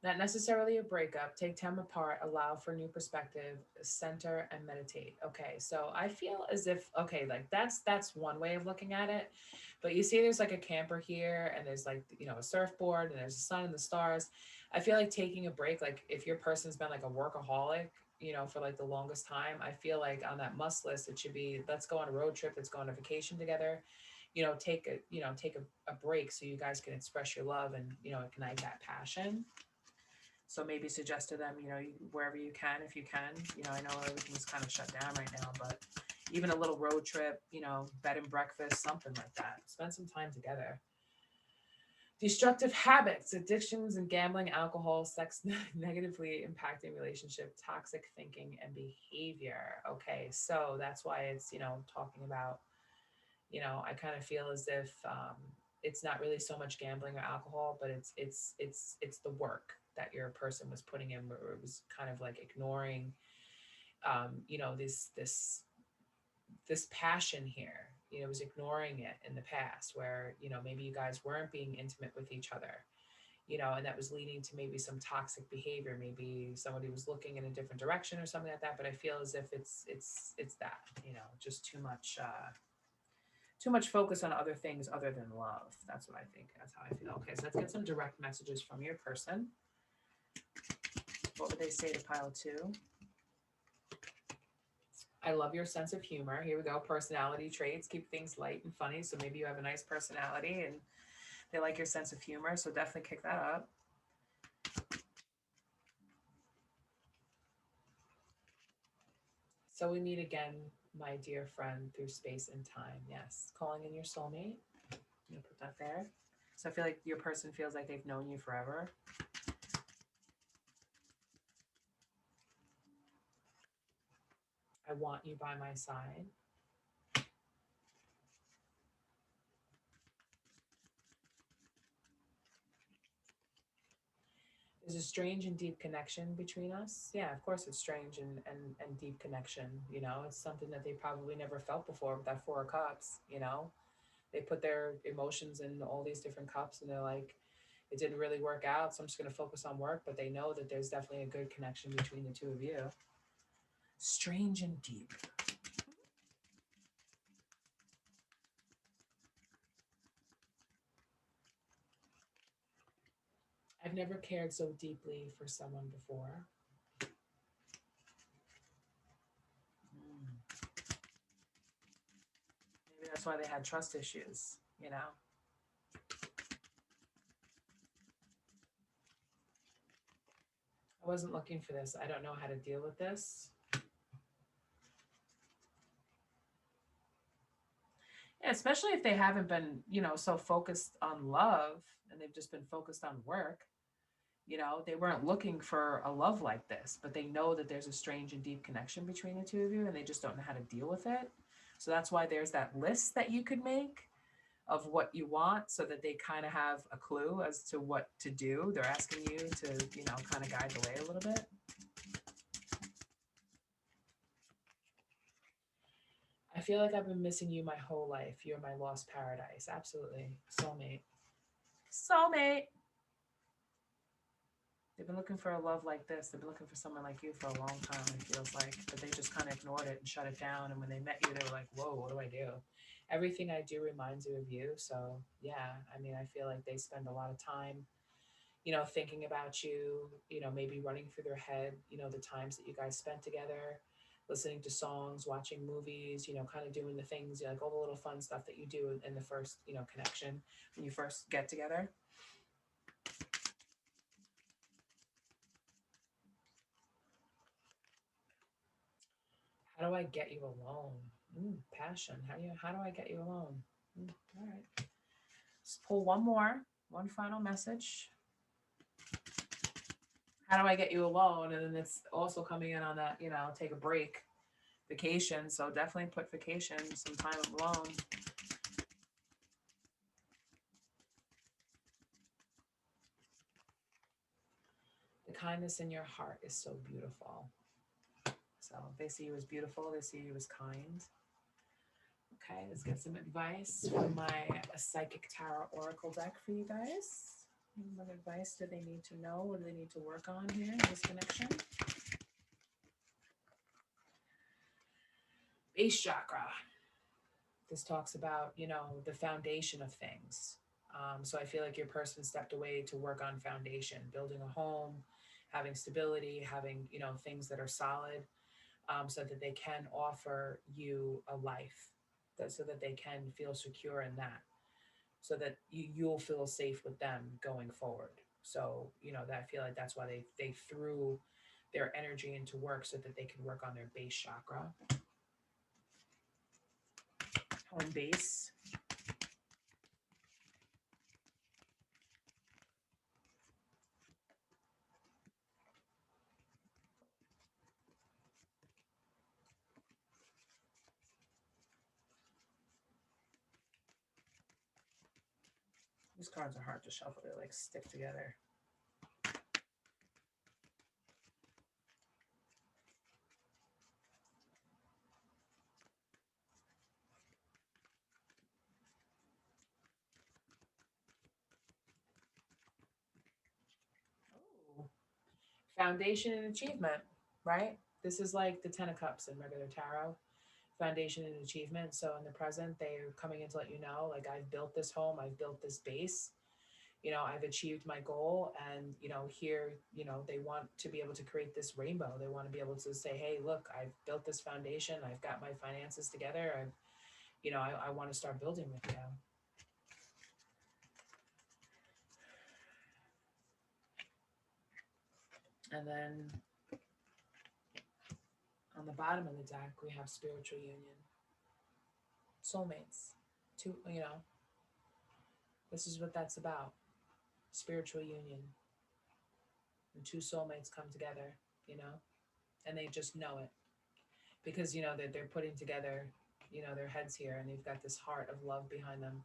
A: Not necessarily a breakup. Take time apart, allow for new perspective, center and meditate. Okay, so I feel as if, okay, like that's one way of looking at it. But you see there's like a camper here, and there's like, a surfboard, and there's the sun and the stars. I feel like taking a break, like if your person's been like a workaholic, for like the longest time, I feel like on that must list it should be, let's go on a road trip, let's go on a vacation together. Take a break so you guys can express your love and, ignite that passion. So maybe suggest to them, wherever you can, if you can, I know everything's kind of shut down right now, but even a little road trip, bed and breakfast, something like that. Spend some time together. Destructive habits, addictions, and gambling, alcohol, sex, negatively impacting relationship, toxic thinking, and behavior. Okay, so that's why it's, talking about, I kind of feel as if it's not really so much gambling or alcohol, but it's the work that your person was putting in, where it was kind of like ignoring, this passion here. Was ignoring it in the past, where maybe you guys weren't being intimate with each other, and that was leading to maybe some toxic behavior. Maybe somebody was looking in a different direction or something like that. But I feel as if it's that, just too much focus on other things other than love. That's what I think. That's how I feel. Okay, so let's get some direct messages from your person. What would they say to pile 2? I love your sense of humor. Here we go. Personality traits. Keep things light and funny. So maybe you have a nice personality and they like your sense of humor. So definitely kick that up. So we meet again, my dear friend, through space and time. Yes. Calling in your soulmate. I'm going to put that there. So I feel like your person feels like they've known you forever. I want you by my side. There's a strange and deep connection between us. Yeah, of course it's strange and deep connection. It's something that they probably never felt before with that 4 of Cups. They put their emotions in all these different cups and they're like, it didn't really work out, so I'm just going to focus on work. But they know that there's definitely a good connection between the two of you. Strange and deep. I've never cared so deeply for someone before. Mm. Maybe that's why they had trust issues. I wasn't looking for this. I don't know how to deal with this. Yeah, especially if they haven't been, so focused on love and they've just been focused on work. They weren't looking for a love like this, but they know that there's a strange and deep connection between the two of you and they just don't know how to deal with it. So that's why there's that list that you could make of what you want so that they kind of have a clue as to what to do. They're asking you to, kind of guide the way a little bit. I feel like I've been missing you my whole life. You're my lost paradise. Absolutely. Soulmate. Soulmate. They've been looking for a love like this. They've been looking for someone like you for a long time, it feels like. But they just kind of ignored it and shut it down. And when they met you, they were like, whoa, what do I do? Everything I do reminds you of you. So, yeah, I feel like they spend a lot of time, thinking about you, maybe running through their head, the times that you guys spent together, listening to songs, watching movies, kind of doing the things, like all the little fun stuff that you do in the first, connection when you first get together. How do I get you alone? Passion. How do I get you alone? All right. Let's pull one more, one final message. How do I get you alone? And then it's also coming in on that, take a break, vacation. So definitely put vacation, some time alone. The kindness in your heart is so beautiful. So they see you as beautiful. They see you as kind. Okay, let's get some advice from my psychic tarot oracle deck for you guys. What advice do they need to know? What do they need to work on here in this connection? Base chakra. This talks about, the foundation of things. So I feel like your person stepped away to work on foundation, building a home, having stability, having, things that are solid, so that they can offer you a life, so that they can feel secure in that, so that you'll feel safe with them going forward. So, that I feel like that's why they threw their energy into work so that they can work on their base chakra. Home base. These cards are hard to shuffle. They like stick together. Oh. Foundation and achievement, right? This is like the Ten of Cups in regular tarot. Foundation and achievement. So in the present, they're coming in to let you know, like, I've built this home, I've built this base, you know, I've achieved my goal. And, you know, here, you know, they want to be able to create this rainbow. They want to be able to say, hey, look, I've built this foundation. I've got my finances together. I've, you know, I want to start building with you. And then on the bottom of the deck, we have spiritual union, soulmates. Two, you know, this is what that's about. Spiritual union. And two soulmates come together, you know, and they just know it because, you know, that they're putting together, you know, their heads here, and you've got this heart of love behind them,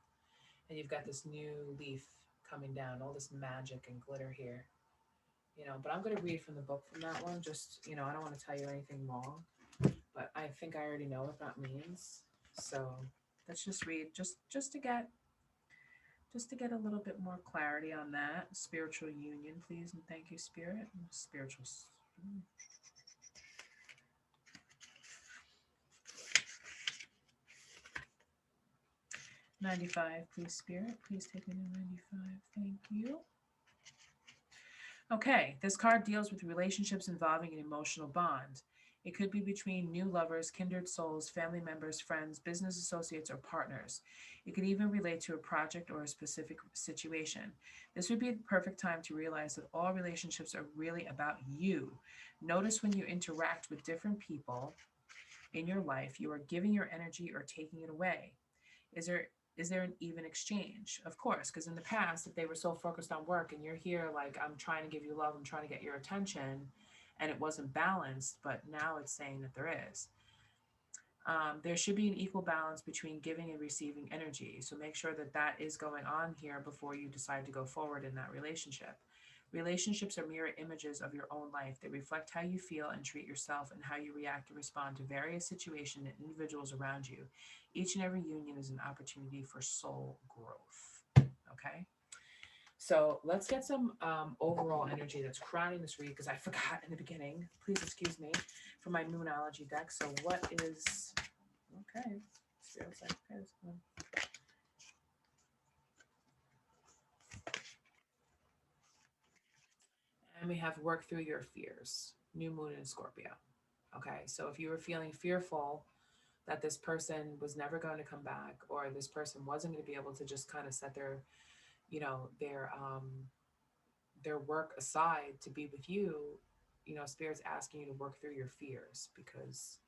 A: and you've got this new leaf coming down, all this magic and glitter here, you know. But I'm going to read from the book from that one. Just, you know, I don't want to tell you anything wrong, but I think I already know what that means. So let's just read just to get a little bit more clarity on that. Spiritual union, please, and thank you, Spirit. Spiritual. 95, please, Spirit. Please take me to 95. Thank you. Okay, this card deals with relationships involving an emotional bond. It could be between new lovers, kindred souls, family members, friends, business associates, or partners. It could even relate to a project or a specific situation. This would be the perfect time to realize that all relationships are really about you. Notice when you interact with different people in your life, you are giving your energy or taking it away. Is there an even exchange? Of course, because in the past, if they were so focused on work and you're here like, I'm trying to give you love, I'm trying to get your attention, and it wasn't balanced, but now it's saying that there is. There should be an equal balance between giving and receiving energy. So make sure that that is going on here before you decide to go forward in that relationship. Relationships are mirror images of your own life. They reflect how you feel and treat yourself and how you react and respond to various situations and individuals around you. Each and every union is an opportunity for soul growth. Okay? So let's get some overall energy that's crowning this read, because I forgot in the beginning. Please excuse me for my Moonology deck. So what is... Okay. Spirit's like, okay, this one. And we have work through your fears. New moon in Scorpio. Okay, so if you were feeling fearful that this person was never going to come back, or this person wasn't going to be able to just kind of set their, you know, their work aside to be with you, you know, Spirit's asking you to work through your fears, because,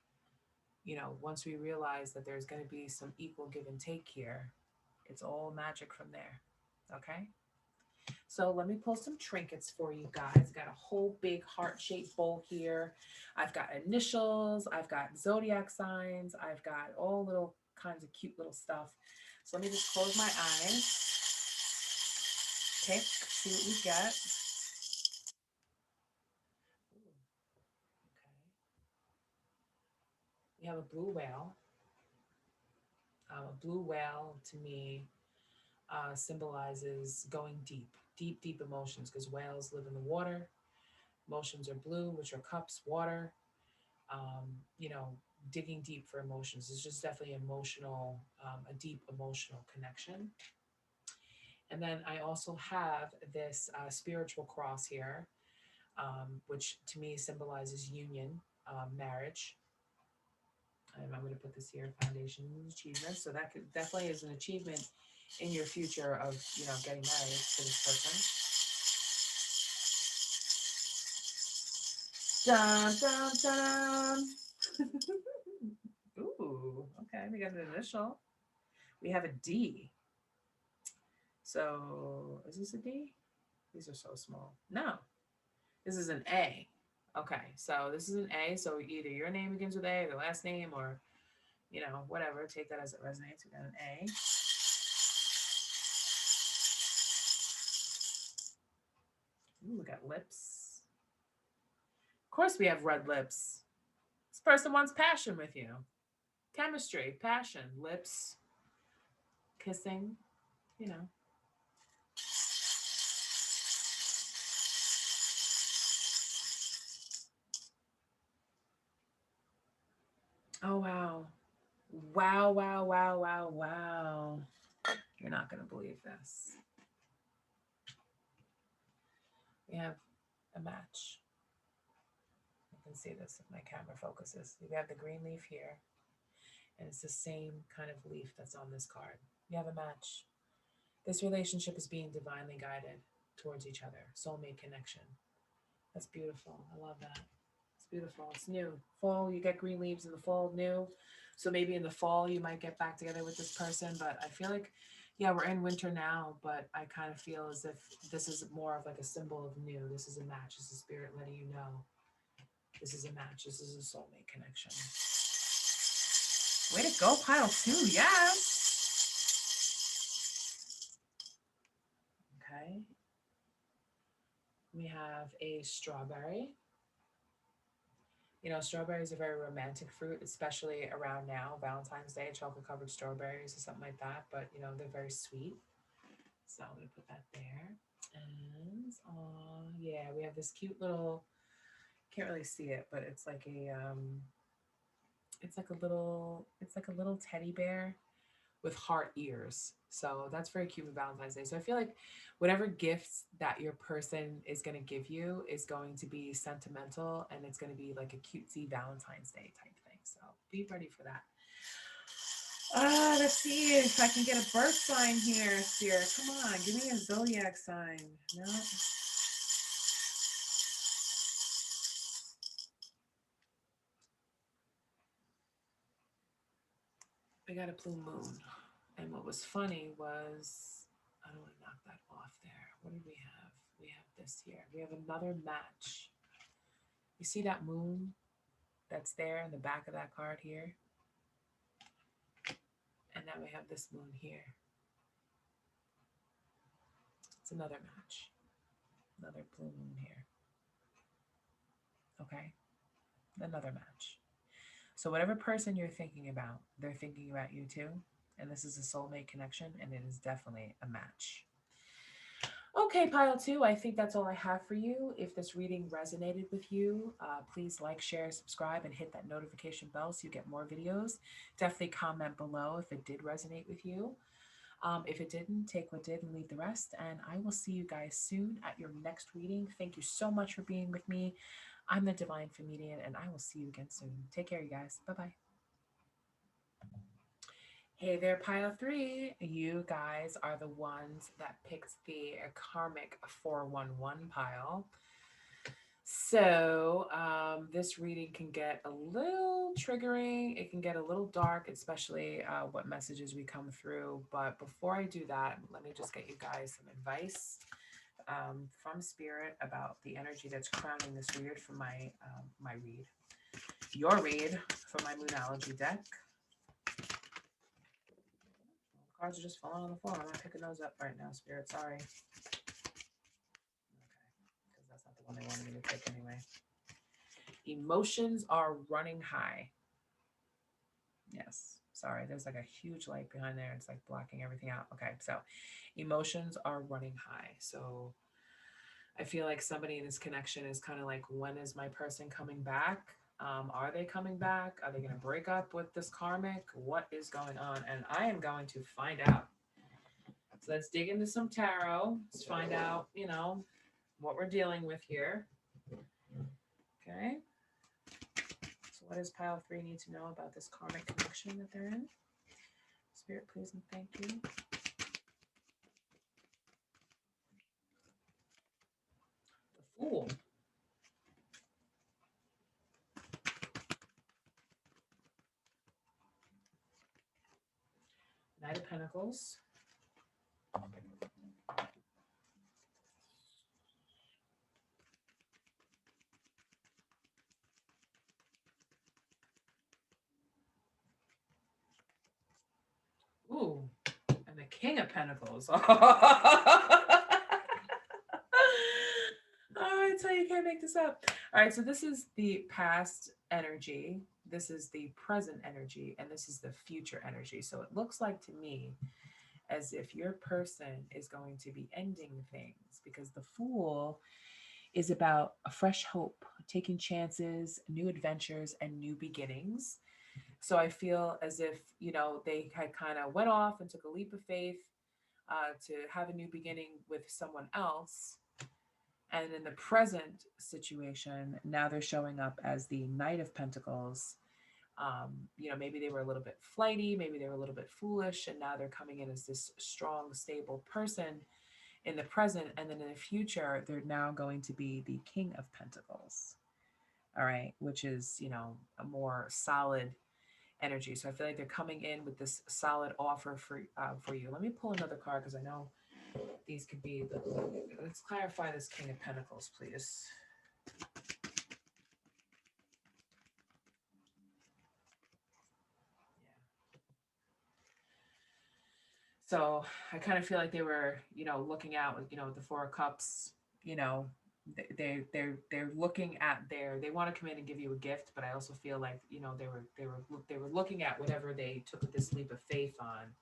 A: you know, once we realize that there's going to be some equal give and take here, it's all magic from there. Okay. So let me pull some trinkets for you guys. Got a whole big heart-shaped bowl here. I've got initials. I've got zodiac signs. I've got all little kinds of cute little stuff. So let me just close my eyes. Pick, see what we get. Ooh, okay. We have a blue whale. A blue whale to me symbolizes going deep, deep, deep emotions, because whales live in the water. Emotions are blue, which are cups, water. You know, digging deep for emotions. It's just definitely emotional, a deep emotional connection. And then I also have this spiritual cross here, which to me symbolizes union, marriage. And I'm going to put this here, foundation achievement. So that could definitely is an achievement in your future of, you know, getting married to this person. Dun, dun, dun. Ooh, okay. We got an initial. We have a D. So is this a D? These are so small. No, this is an A. Okay, so this is an A. So either your name begins with A, or the last name, or, you know, whatever. Take that as it resonates. We got an A. Ooh, we got lips. Of course, we have red lips. This person wants passion with you. Chemistry, passion, lips, kissing, you know. Oh, wow. Wow, wow, wow, wow, wow. You're not going to believe this. We have a match. You can see this if my camera focuses. We have the green leaf here, and it's the same kind of leaf that's on this card. You have a match. This relationship is being divinely guided towards each other. Soulmate connection. That's beautiful. I love that. It's beautiful. It's new. Fall, you get green leaves in the fall, new. So maybe in the fall you might get back together with this person. But I feel like, yeah, we're in winter now, but I kind of feel as if this is more of like a symbol of new. This is a match. This is spirit letting you know this is a match. This is a soulmate connection. Way to go, pile two. Yes. Okay. We have a strawberry. You know, strawberries are a very romantic fruit, especially around now, Valentine's Day, chocolate covered strawberries or something like that. But, you know, they're very sweet. So I'm going to put that there. And, yeah, we have this cute little, can't really see it, but it's like a, it's like a little teddy bear with heart ears. So that's very cute with Valentine's Day. So I feel like whatever gifts that your person is going to give you is going to be sentimental, and it's going to be like a cutesy Valentine's Day type thing. So be ready for that. Let's see if I can get a birth sign here, Spirit. Come on, give me a zodiac sign. No. I got a blue moon. And what was funny was, I don't want to knock that off there. What do we have? We have this here. We have another match. You see that moon that's there in the back of that card here? And then we have this moon here. It's another match. Another blue moon here. Okay? Another match. So whatever person you're thinking about, they're thinking about you too. And this is a soulmate connection, and it is definitely a match. Okay, pile two, I think that's all I have for you. If this reading resonated with you, please like, share, subscribe, and hit that notification bell so you get more videos. Definitely comment below if it did resonate with you. If it didn't, take what did and leave the rest. And I will see you guys soon at your next reading. Thank you so much for being with me. I'm the Divine Femedian, and I will see you again soon. Take care, you guys. Bye-bye. Hey there, pile three. You guys are the ones that picked the Karmic 411 pile. So this reading can get a little triggering. It can get a little dark, especially what messages we come through. But before I do that, let me just get you guys some advice from Spirit about the energy that's crowning this read for your read for my Moonology deck. Cards are just falling on the floor. I'm not picking those up right now, Spirit. Sorry. Okay, because that's not the one they wanted me to pick anyway. Emotions are running high. Yes. Sorry, there's like a huge light behind there. It's like blocking everything out. Okay, so emotions are running high. So I feel like somebody in this connection is kind of like, when is my person coming back? Are they coming back? Are they going to break up with this karmic? What is going on? And I am going to find out. So let's dig into some tarot. Let's find out, you know, what we're dealing with here. Okay. So what does pile three need to know about this karmic connection that they're in? Spirit, please and thank you. The Fool. Knight of Pentacles. Ooh, and the King of Pentacles. make this up. All right, so this is the past energy, this is the present energy, and this is the future energy. So it looks like to me as if your person is going to be ending things, because the Fool is about a fresh hope, taking chances, new adventures, and new beginnings. So I feel as if, they had kind of went off and took a leap of faith to have a new beginning with someone else. And in the present situation, now they're showing up as the Knight of Pentacles. Maybe they were a little bit flighty, maybe they were a little bit foolish, and now they're coming in as this strong, stable person in the present. And then in the future, they're now going to be the King of Pentacles. All right, which is, a more solid energy. So I feel like they're coming in with this solid offer for you. Let me pull another card because I know these could be let's clarify this King of Pentacles, please. So I kind of feel like they were, looking out with, the Four of Cups, they're looking at they want to come in and give you a gift, but I also feel like, they were looking at whatever they took this leap of faith on.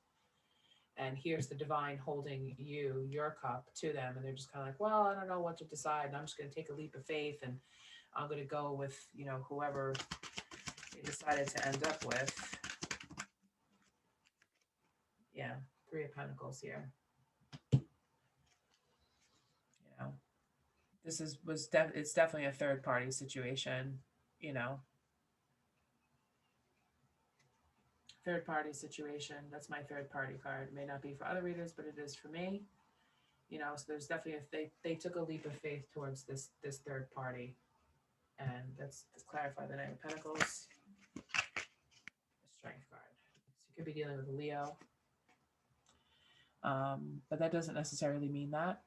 A: And here's the divine holding your cup to them. And they're just kind of like, well, I don't know what to decide. And I'm just going to take a leap of faith and I'm going to go with, whoever they decided to end up with. Yeah. Three of Pentacles here. This it's definitely a third party situation, third party situation. That's my third party card. It may not be for other readers, but it is for me. So there's definitely they took a leap of faith towards this third party. And let's clarify the Knight of Pentacles. The Strength card. So you could be dealing with a Leo. But that doesn't necessarily mean that.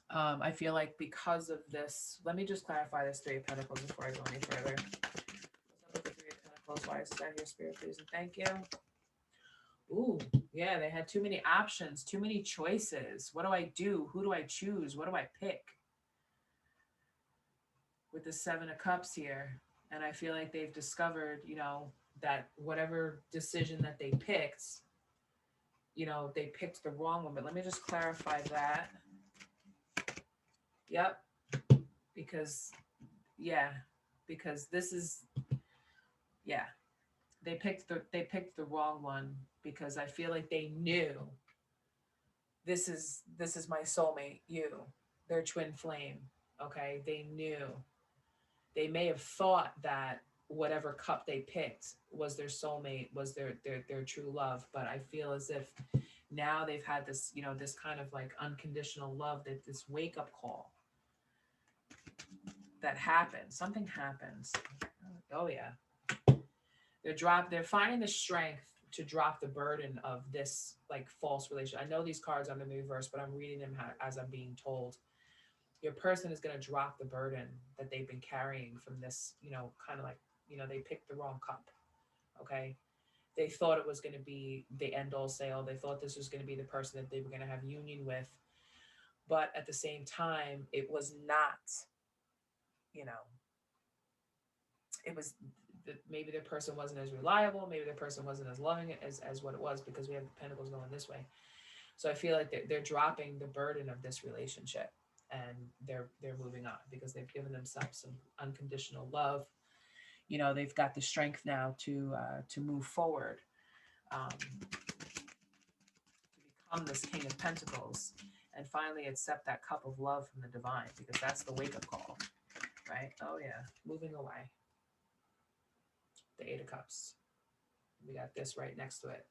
A: I feel like because of this, let me just clarify this Three of Pentacles before I go any further. What's up with the Three of Pentacles? Why is that here, Spirit, please, and thank you. Ooh, yeah, they had too many options, too many choices. What do I do? Who do I choose? What do I pick? With the Seven of Cups here. And I feel like they've discovered, that whatever decision that they picked, they picked the wrong one. But let me just clarify that. Yep. Because this is, they picked the wrong one, because I feel like they knew this is my soulmate, their twin flame. Okay. They knew. They may have thought that whatever cup they picked was their soulmate, was their true love. But I feel as if now they've had this, this kind of like unconditional love, that this wake up call that happens. Something happens. Oh yeah. They're finding the strength to drop the burden of this like false relation. I know these cards are in the reverse, but I'm reading them as I'm being told. Your person is going to drop the burden that they've been carrying from this, kind of like, they picked the wrong cup. Okay. They thought it was going to be the end all sale. They thought this was going to be the person that they were going to have union with. But at the same time, it was not, it was, maybe the person wasn't as reliable. Maybe the person wasn't as loving as what it was, because we have the Pentacles going this way. So I feel like they're dropping the burden of this relationship, and they're moving on because they've given themselves some unconditional love. They've got the strength now to move forward, to become this King of Pentacles, and finally accept that cup of love from the divine, because that's the wake up call, right? Oh yeah, moving away. The Eight of Cups. We got this right next to it.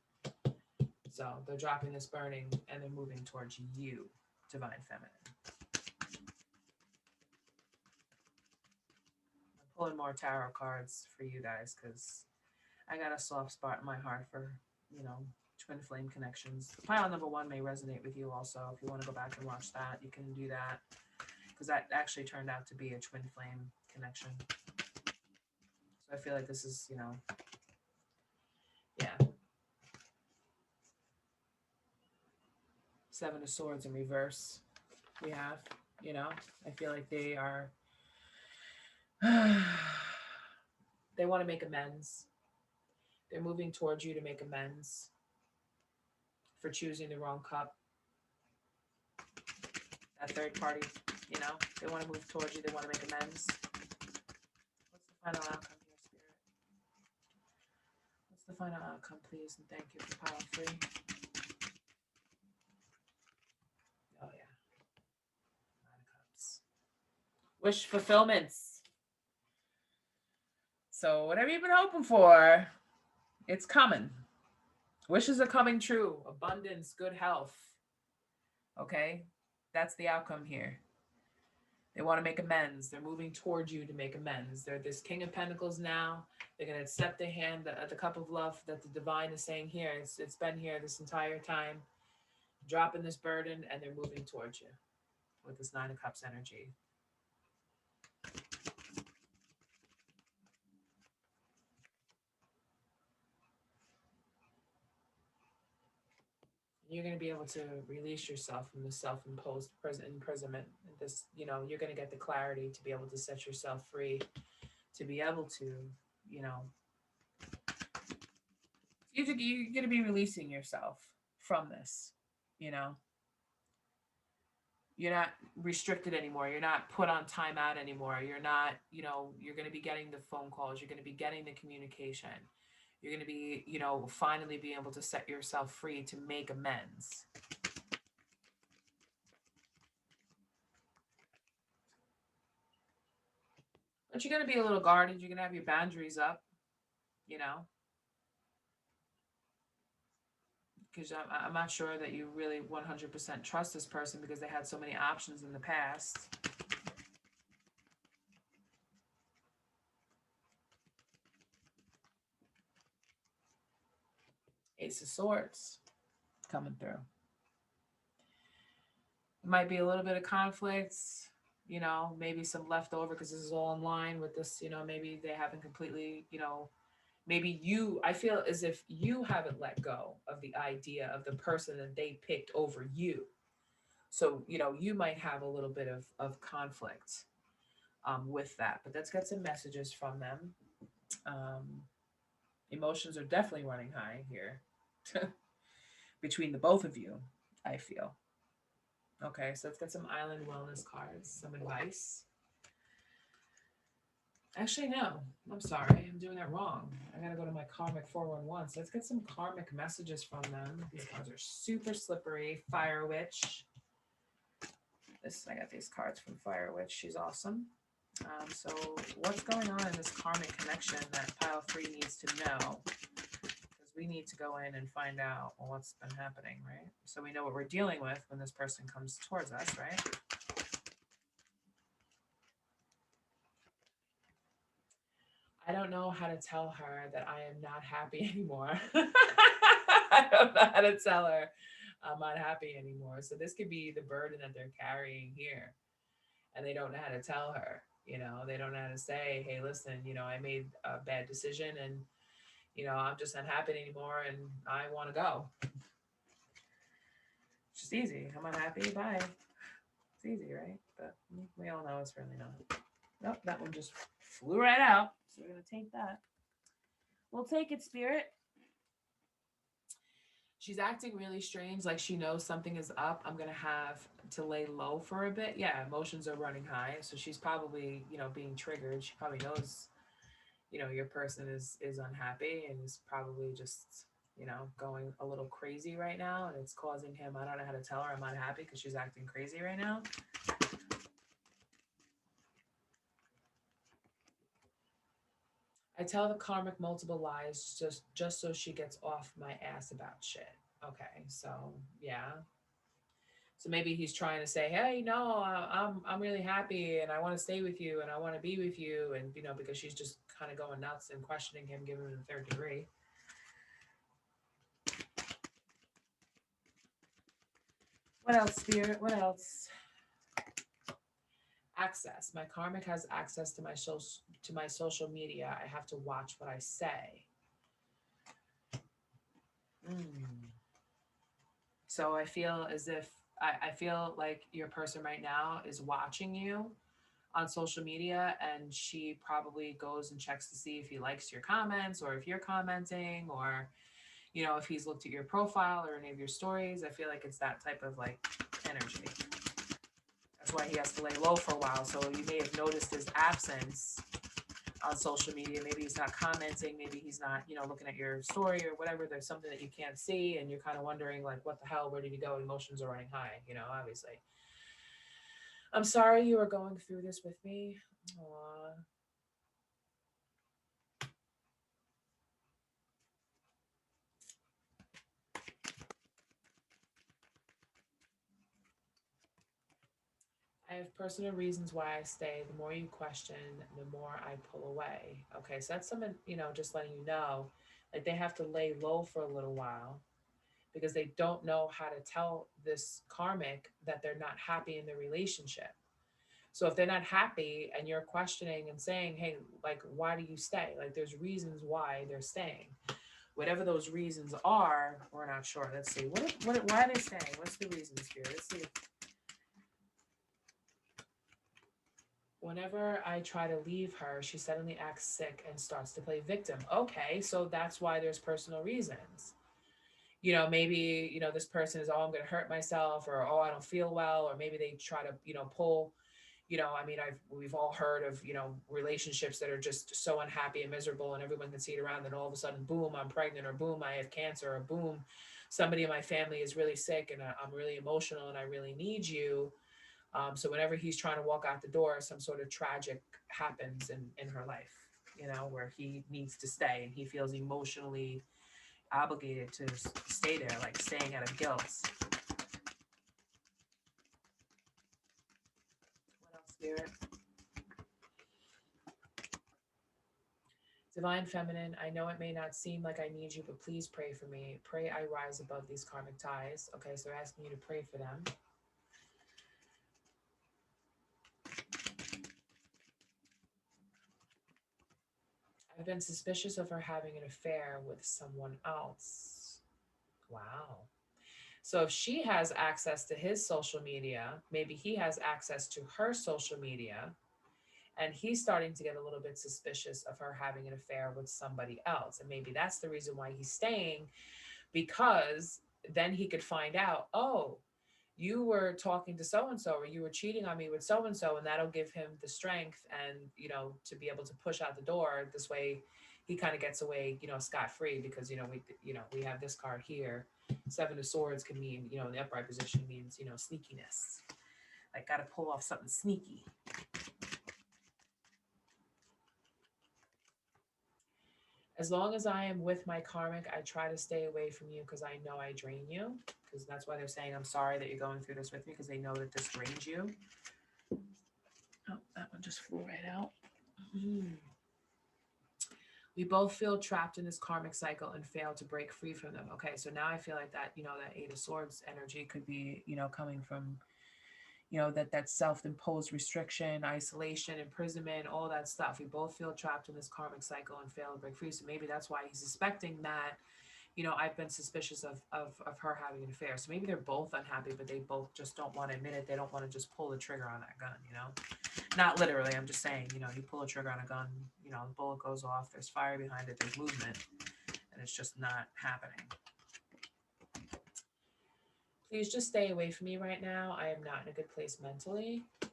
A: So they're dropping this burning and they're moving towards you, divine feminine. I'm pulling more tarot cards for you guys, because I got a soft spot in my heart for, twin flame connections. Pile number 1 may resonate with you also. If you want to go back and watch that, you can do that, because that actually turned out to be a twin flame connection. So I feel like this is, yeah. Seven of Swords in reverse. We have, I feel like they are They want to make amends. They're moving towards you to make amends for choosing the wrong cup. That third party, you know, they want to move towards you. They want to make amends. What's the final outcome here, Spirit? What's the final outcome, please? And thank you for power free. Oh, yeah. Nine of Cups. Wish fulfillments. So, whatever you've been hoping for, it's coming. Wishes are coming true. Abundance, good health. Okay? That's the outcome here. They want to make amends. They're moving towards you to make amends. They're this King of Pentacles now. They're going to accept the hand, the cup of love that the divine is saying here. It's been here this entire time. Dropping this burden, and they're moving towards you with this Nine of Cups energy. You're going to be able to release yourself from the self-imposed imprisonment. This, you know, you're going to get the clarity to be able to set yourself free, to be able to, you know, you're going to be releasing yourself from this, you know. You're not restricted anymore. You're not put on timeout anymore. You're not, you know, you're going to be getting the phone calls. You're going to be getting the communication. You're going to be, you know, finally be able to set yourself free to make amends. But you're going to be a little guarded. You're going to have your boundaries up, you know, because I'm not sure that you really 100% trust this person because they had so many options in the past. Ace of Swords coming through. It might be a little bit of conflicts, you know, maybe some leftover because this is all in line with this, you know, maybe they haven't completely, you know, maybe I feel as if you haven't let go of the idea of the person that they picked over you. So, you know, you might have a little bit of conflict with that, but let's get some messages from them. Emotions are definitely running high here between the both of you, I feel. Okay, so let's get some island wellness cards, some advice. Actually, no, I'm sorry. I'm doing that wrong. I gotta go to my Karmic 411. So let's get some Karmic messages from them. These cards are super slippery. Fire Witch. I got these cards from Fire Witch. She's awesome. So what's going on in this karmic connection that Pile 3 needs to know? Because we need to go in and find out what's been happening, right? So we know what we're dealing with when this person comes towards us, right? I don't know how to tell her that I am not happy anymore. I don't know how to tell her I'm not happy anymore. So this could be the burden that they're carrying here. And they don't know how to tell her, you know, they don't know how to say, hey, listen, you know, I made a bad decision and, you know, I'm just not happy anymore and I want to go. It's just easy. I'm unhappy. Bye. It's easy, right? But we all know it's really not. Nope, that one just flew right out. So we're going to take that. We'll take it, Spirit. She's acting really strange, like she knows something is up. I'm going to have to lay low for a bit. Yeah, emotions are running high. So she's probably, you know, being triggered. She probably knows, you know, your person is unhappy and is probably just, you know, going a little crazy right now. And it's causing him, I don't know how to tell her I'm unhappy because she's acting crazy right now. I tell the karmic multiple lies just so she gets off my ass about shit. Okay, so yeah. So maybe he's trying to say, hey, no, I'm really happy and I want to stay with you and I want to be with you, and you know, because she's just kind of going nuts and questioning him, giving him the third degree. What else, Spirit? What else? Access. My karmic has access to my social media. I have to watch what I say. So I feel as if I feel like your person right now is watching you on social media, and she probably goes and checks to see if he likes your comments or if you're commenting, or if he's looked at your profile or any of your stories. I feel like it's that type of like energy. That's why he has to lay low for a while. So you may have noticed his absence on social media. Maybe he's not commenting. Maybe he's not, looking at your story or whatever. There's something that you can't see, and you're kind of wondering, like, what the hell? Where did he go? Emotions are running high, obviously. I'm sorry you are going through this with me. Aww. I have personal reasons why I stay. The more you question, the more I pull away. Okay, so that's someone, just letting you know, like they have to lay low for a little while because they don't know how to tell this karmic that they're not happy in the relationship. So if they're not happy and you're questioning and saying, hey, like, why do you stay? Like, there's reasons why they're staying. Whatever those reasons are, we're not sure. Let's see. Why are they staying? What's the reasons here? Let's see. Whenever I try to leave her, she suddenly acts sick and starts to play victim. Okay, so that's why there's personal reasons. Maybe, this person is, oh, I'm going to hurt myself, or, oh, I don't feel well, or maybe they try to, pull, I mean, we've all heard of, relationships that are just so unhappy and miserable and everyone can see it around. Then all of a sudden, boom, I'm pregnant, or boom, I have cancer, or boom, somebody in my family is really sick and I'm really emotional and I really need you. So whenever he's trying to walk out the door, some sort of tragic happens in her life, where he needs to stay and he feels emotionally obligated to stay there, like staying out of guilt. What else, Spirit? Divine Feminine, I know it may not seem like I need you, but please pray for me. Pray I rise above these karmic ties. Okay, so they're asking you to pray for them. I've been suspicious of her having an affair with someone else. Wow. So if she has access to his social media, maybe he has access to her social media, and he's starting to get a little bit suspicious of her having an affair with somebody else. And maybe that's the reason why he's staying, because then he could find out, oh, you were talking to so and so, or you were cheating on me with so and so, and that'll give him the strength and to be able to push out the door. This way he kind of gets away scot free, because we have this card here. Seven of Swords can mean, in the upright position means sneakiness, like got to pull off something sneaky. As long as I am with my karmic, I try to stay away from you because I know I drain you. Because that's why they're saying, I'm sorry that you're going through this with me, because they know that this drains you. Oh, that one just flew right out. We both feel trapped in this karmic cycle and fail to break free from them. Okay, so now I feel like that, that Eight of Swords energy could be, coming from, that self-imposed restriction, isolation, imprisonment, all that stuff. We both feel trapped in this karmic cycle and fail to break free. So maybe that's why he's suspecting that, I've been suspicious of her having an affair. So maybe they're both unhappy, but they both just don't want to admit it. They don't want to just pull the trigger on that gun, Not literally, I'm just saying, you pull a trigger on a gun, the bullet goes off, there's fire behind it, there's movement, and it's just not happening. Please just stay away from me right now. I am not in a good place mentally. And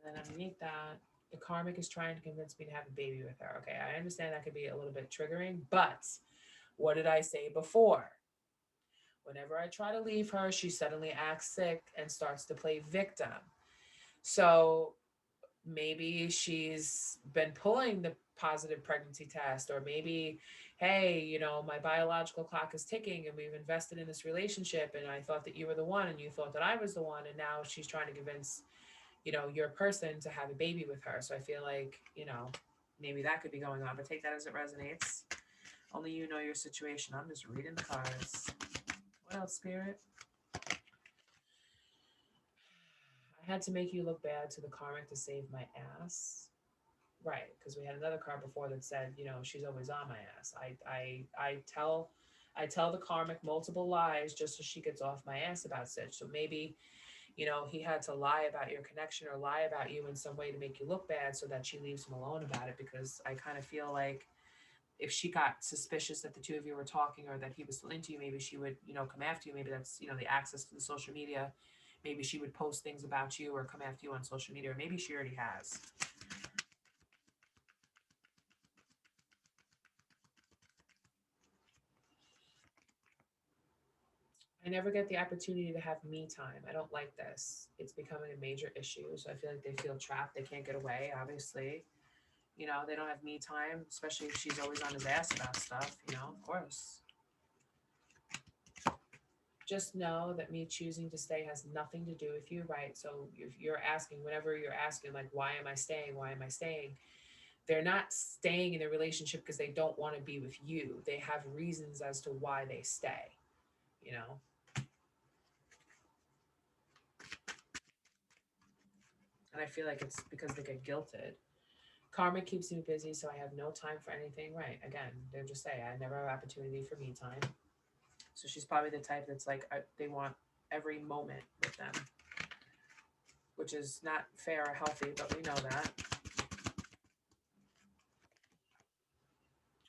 A: then underneath that, the karmic is trying to convince me to have a baby with her. Okay, I understand that could be a little bit triggering, but what did I say before? Whenever I try to leave her, she suddenly acts sick and starts to play victim. So maybe she's been pulling the positive pregnancy test, or maybe, hey, my biological clock is ticking and we've invested in this relationship and I thought that you were the one and you thought that I was the one, and now she's trying to convince your person to have a baby with her. So I feel like maybe that could be going on, but take that as it resonates. Only you know your situation. I'm just reading the cards. What else, Spirit? I had to make you look bad to the karmic to save my ass. Right, because we had another card before that said, she's always on my ass. I tell the karmic multiple lies just so she gets off my ass about such. So maybe, You know, he had to lie about your connection or lie about you in some way to make you look bad so that she leaves him alone about it. Because I kind of feel like if she got suspicious that the two of you were talking or that he was still into you, maybe she would, you know, come after you. Maybe that's, you know, the access to the social media. Maybe she would post things about you or come after you on social media, or maybe she already has. I never get the opportunity to have me time. I don't like this. It's becoming a major issue. So I feel like they feel trapped. They can't get away, obviously. You know, they don't have me time, especially if she's always on his ass about stuff, you know, of course. Just know that me choosing to stay has nothing to do with you, right? So if you're asking, whenever you're asking, like, why am I staying? Why am I staying? They're not staying in a relationship because they don't want to be with you. They have reasons as to why they stay, you know? And I feel like it's because they get guilted. Karmic keeps me busy, so I have no time for anything. Right. Again, they're just saying I never have opportunity for me time. So she's probably the type that's like, they want every moment with them, which is not fair or healthy, but we know that.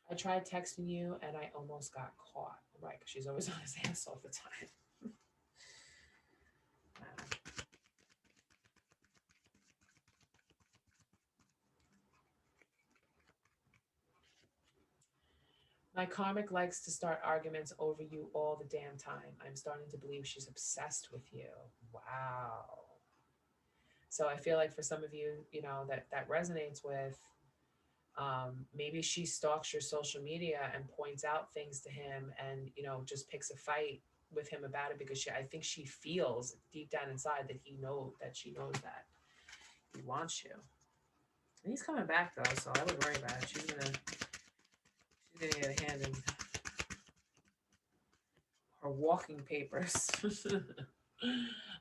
A: I tried texting you and I almost got caught. Right. Because she's always on his ass all the time. My karmic likes to start arguments over you all the damn time. I'm starting to believe she's obsessed with you. Wow. So I feel like for some of you, you know, that resonates with, maybe she stalks your social media and points out things to him and, you know, just picks a fight with him about it because I think she feels deep down inside that she knows that he wants you. And he's coming back though, so I would worry about it. She's gonna get a hand in her walking papers.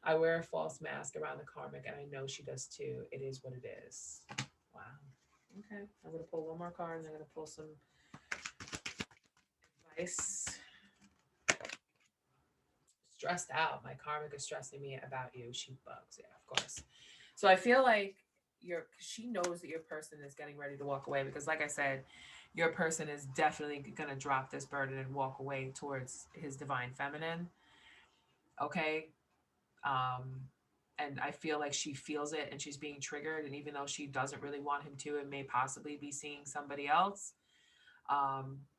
A: I wear a false mask around the karmic, and I know she does too. It is what it is. Wow. Okay. I'm going to pull one more card, and I'm going to pull some advice. Stressed out. My karmic is stressing me about you. She bugs. Yeah, of course. So I feel like she knows that your person is getting ready to walk away because, like I said, your person is definitely going to drop this burden and walk away towards his divine feminine. Okay. Um, and I feel like she feels it and she's being triggered. And even though she doesn't really want him to and may possibly be seeing somebody else,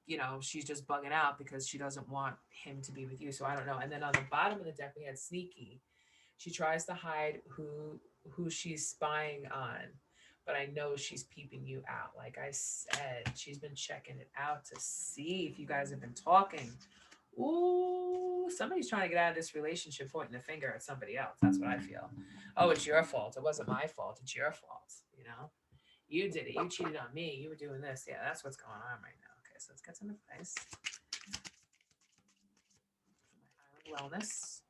A: you know, she's just bugging out because she doesn't want him to be with you. So I don't know. And then on the bottom of the deck, we had sneaky. She tries to hide who she's spying on, but I know she's peeping you out. Like I said, she's been checking it out to see if you guys have been talking. Ooh, somebody's trying to get out of this relationship pointing the finger at somebody else. That's what I feel. Oh, it's your fault. It wasn't my fault. It's your fault. You know, you did it. You cheated on me. You were doing this. Yeah, that's what's going on right now. Okay, so let's get some advice for my island wellness.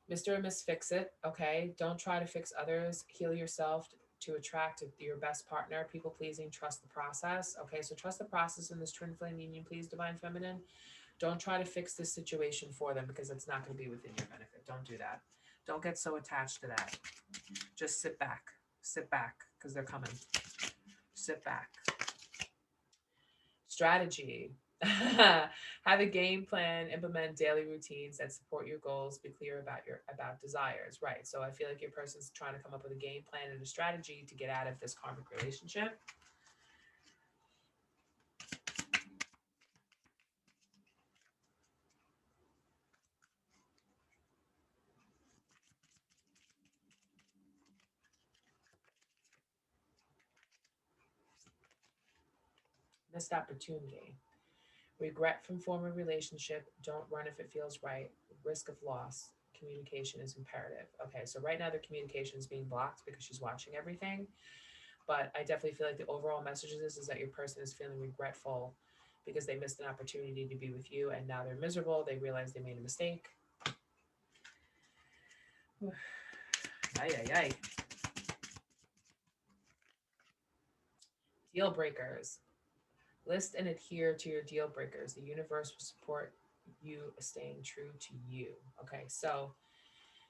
A: Mr. and Miss Fix It. Okay, don't try to fix others. Heal yourself to attract your best partner. People pleasing. Trust the process. Okay, so trust the process in this twin flame union, please, divine feminine. Don't try to fix this situation for them because it's not going to be within your benefit. Don't do that. Don't get so attached to that. Just sit back. Sit back because they're coming. Sit back. Strategy. Have a game plan, implement daily routines that support your goals, be clear about desires. Right. So I feel like your person's trying to come up with a game plan and a strategy to get out of this karmic relationship. Missed opportunity. Regret from former relationship. Don't run if it feels right. Risk of loss. Communication is imperative. Okay, so right now the communication is being blocked because she's watching everything. But I definitely feel like the overall message of this is that your person is feeling regretful because they missed an opportunity to be with you and now they're miserable. They realize they made a mistake. Ay, ay, ay. Deal breakers. List and adhere to your deal breakers. The universe will support you staying true to you. Okay, so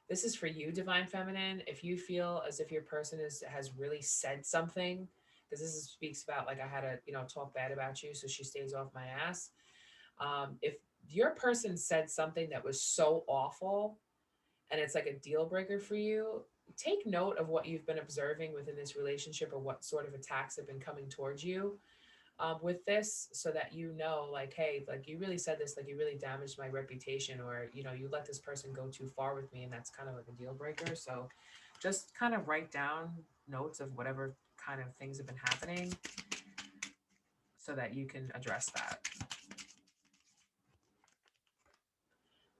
A: This is for you, Divine Feminine. If you feel as if your person has really said something, because this speaks about like I had to, talk bad about you, so she stays off my ass. If your person said something that was so awful and it's like a deal breaker for you, take note of what you've been observing within this relationship or what sort of attacks have been coming towards you with this, so that like, hey, like you really said this, like you really damaged my reputation, or you let this person go too far with me, and that's kind of like a deal breaker. So just kind of write down notes of whatever kind of things have been happening so that you can address that.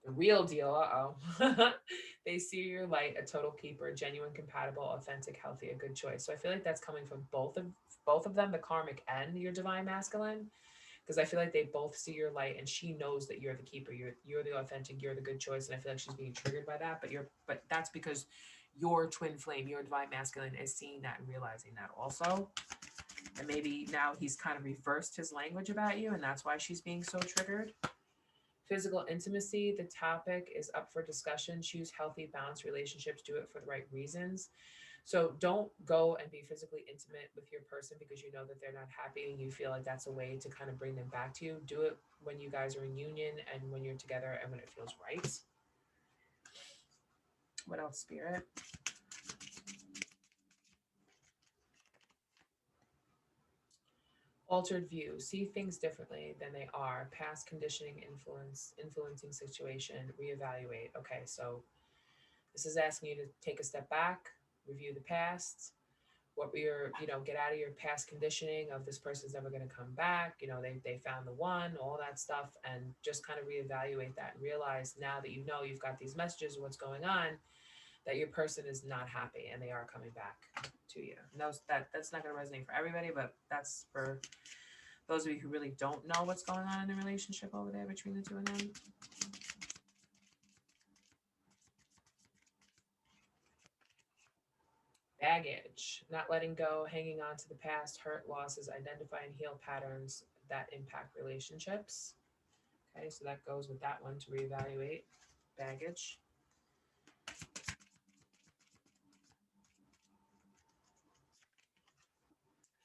A: The real deal, uh-oh. They see your light, a total keeper, genuine, compatible, authentic, healthy, a good choice. So I feel like that's coming from both of them, the karmic and your divine masculine, because I feel like they both see your light, and she knows that you're the keeper, you're the authentic, you're the good choice, and I feel like she's being triggered by that. But that's because your twin flame, your divine masculine, is seeing that and realizing that also. And maybe now he's kind of reversed his language about you, and that's why she's being so triggered. Physical intimacy, the topic is up for discussion. Choose healthy, balanced relationships. Do it for the right reasons. So don't go and be physically intimate with your person because you know that they're not happy and you feel like that's a way to kind of bring them back to you. Do it when you guys are in union and when you're together and when it feels right. What else, Spirit? Altered view. See things differently than they are. Past conditioning influencing situation. Reevaluate. Okay, so this is asking you to take a step back, review the past, what were your, get out of your past conditioning of this person's never going to come back. They found the one, all that stuff, and just kind of reevaluate that and realize now that you've got these messages of what's going on, that your person is not happy and they are coming back to you. And that's not going to resonate for everybody, but that's for those of you who really don't know what's going on in the relationship over there between the two of them. Baggage, not letting go, hanging on to the past, hurt, losses, identify and heal patterns that impact relationships. Okay, so that goes with that one to reevaluate. Baggage.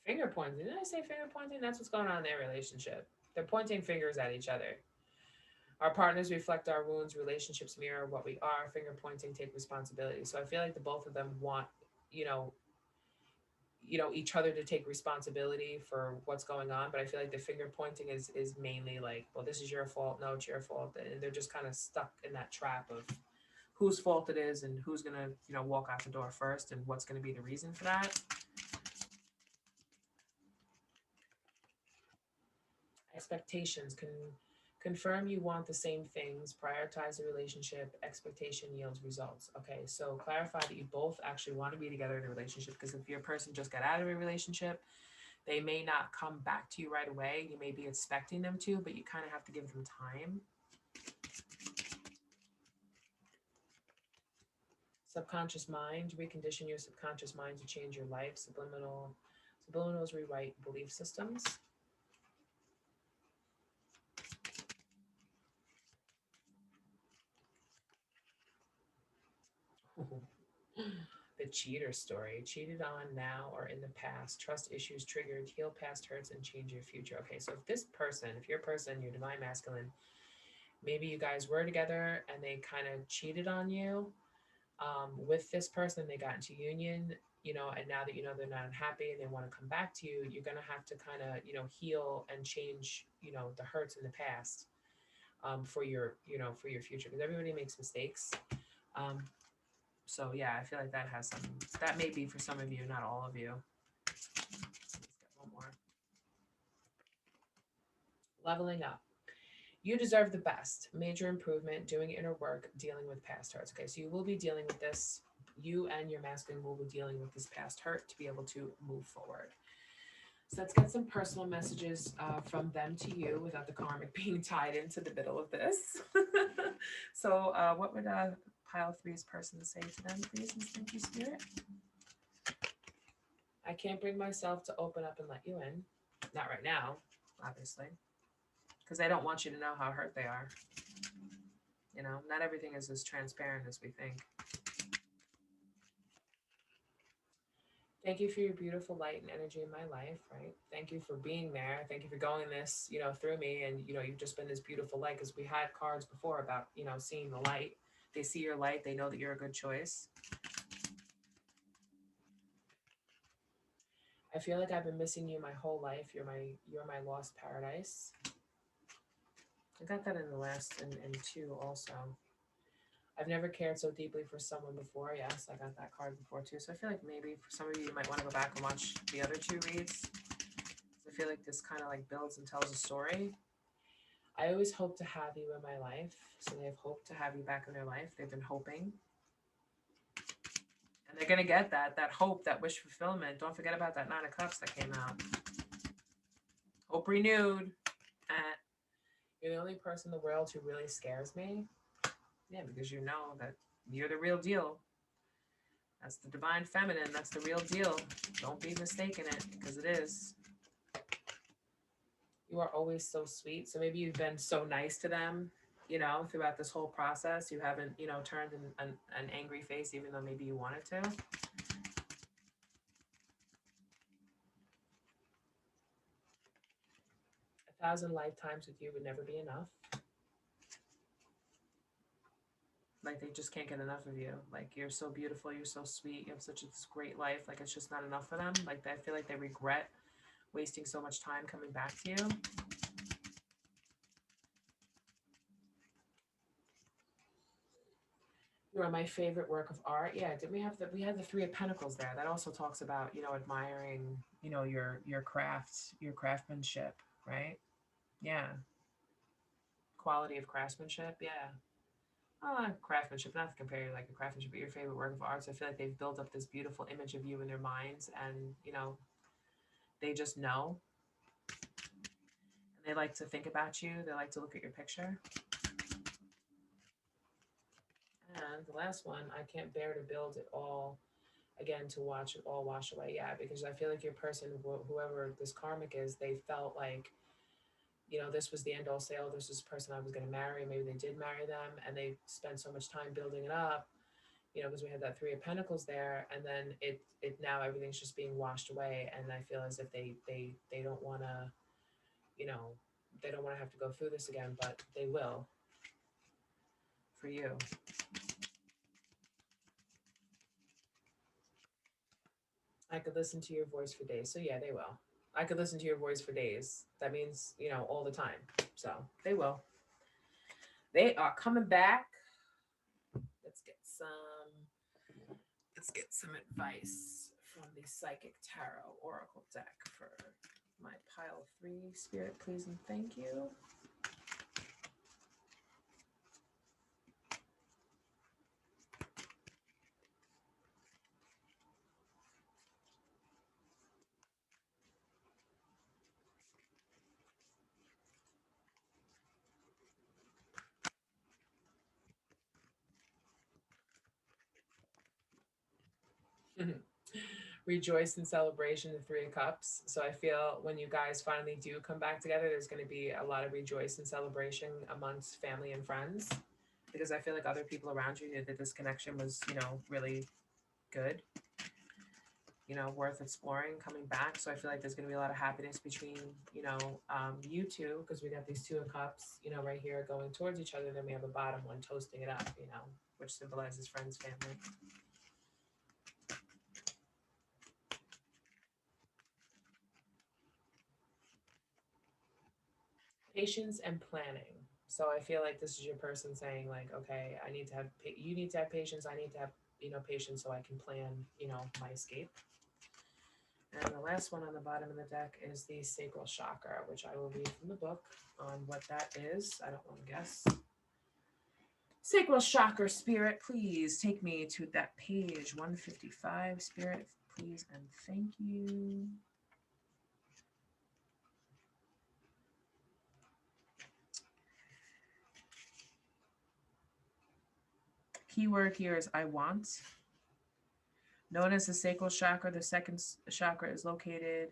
A: Finger pointing. Didn't I say finger pointing? That's what's going on in their relationship. They're pointing fingers at each other. Our partners reflect our wounds. Relationships mirror what we are. Finger pointing, take responsibility. So I feel like the both of them want, you know, each other to take responsibility for what's going on, but I feel like the finger pointing is mainly like, well, this is your fault, no, it's your fault, and they're just kind of stuck in that trap of whose fault it is and who's gonna walk out the door first and what's gonna be the reason for that. Expectations can confirm you want the same things, prioritize the relationship, expectation yields results. Okay, so clarify that you both actually want to be together in a relationship, because if your person just got out of a relationship, they may not come back to you right away. You may be expecting them to, but you kind of have to give them time. Subconscious mind, recondition your subconscious mind to change your life. Subliminals rewrite belief systems. The cheater story. Cheated on now or in the past. Trust issues triggered. Heal past hurts and change your future. Okay, so if your person, your divine masculine, maybe you guys were together and they kind of cheated on you. With this person, they got into union, and now that they're not unhappy and they want to come back to you, you're going to have to kind of, heal and change, the hurts in the past for for your future, because everybody makes mistakes. Um, so yeah, I feel like that may be for some of you, not all of you. Let's get one more. Leveling up. You deserve the best. Major improvement, doing inner work, dealing with past hurts. Okay, so you will be dealing with this. You and your masculine will be dealing with this past hurt to be able to move forward. So let's get some personal messages from them to you without the karmic being tied into the middle of this. So what would pile three's person say to them, please, and thank you, Spirit? I can't bring myself to open up and let you in. Not right now, obviously, because I don't want you to know how hurt they are. You know, not everything is as transparent as we think. Thank you for your beautiful light and energy in my life, right? Thank you for being there. Thank you for going this, through me. And, you've just been this beautiful light because we had cards before about, seeing the light. They see your light. They know that you're a good choice. I feel like I've been missing you my whole life. You're my lost paradise. I got that in the last in two also. I've never cared so deeply for someone before. Yes, I got that card before too. So I feel like maybe for some of you, you might want to go back and watch the other two reads. I feel like this kind of like builds and tells a story. I always hope to have you in my life. So they have hoped to have you back in their life. They've been hoping. And they're going to get that hope, that wish fulfillment. Don't forget about that Nine of Cups that came out. Hope renewed. You're the only person in the world who really scares me. Yeah, because you know that you're the real deal. That's the divine feminine. That's the real deal. Don't be mistaken it, because it is. You are always so sweet. So maybe you've been so nice to them, throughout this whole process. You haven't, turned an angry face, even though maybe you wanted to. A thousand lifetimes with you would never be enough. Like they just can't get enough of you. Like you're so beautiful, you're so sweet, you have such a great life. Like it's just not enough for them. Like I feel like they regret wasting so much time coming back to you. You are my favorite work of art. Yeah, did we had the Three of Pentacles there. That also talks about, admiring, your craft, your craftsmanship, right? Yeah. Quality of craftsmanship, yeah. Craftsmanship, not to compare you like a craftsmanship, but your favorite work of art. So I feel like they've built up this beautiful image of you in their minds, and they just know. And they like to think about you. They like to look at your picture. And the last one, I can't bear to build it all again, to watch it all wash away. Yeah, because I feel like your person, whoever this karmic is, they felt like, this was the end all sale. This is the person I was going to marry. Maybe they did marry them, and they spent so much time building it up. Because we had that Three of Pentacles there, and then it now everything's just being washed away, and I feel as if they don't want to, you know, they don't want to have to go through this again, but they will for you. I could listen to your voice for days. So yeah, they will. I could listen to your voice for days. That means, all the time. So they will. They are coming back. Let's get some advice from the Psychic Tarot Oracle deck for my pile 3. Spirit, please and thank you. Rejoice in celebration, the Three of Cups. So I feel when you guys finally do come back together, there's going to be a lot of rejoice and celebration amongst family and friends, because I feel like other people around you knew that this connection was, really good, worth exploring, coming back. So I feel like there's going to be a lot of happiness between, you two, because we got these Two of Cups, right here going towards each other. Then we have a bottom one toasting it up, which symbolizes friends, family. Patience and planning. So I feel like this is your person saying like, okay, you need to have patience. I need to have, patience so I can plan, my escape. And the last one on the bottom of the deck is the sacral chakra, which I will read from the book on what that is. I don't want to guess. Sacral chakra, Spirit, please take me to that page 155. Spirit, please and thank you. Keyword here is I want. Known as the sacral chakra, the second chakra is located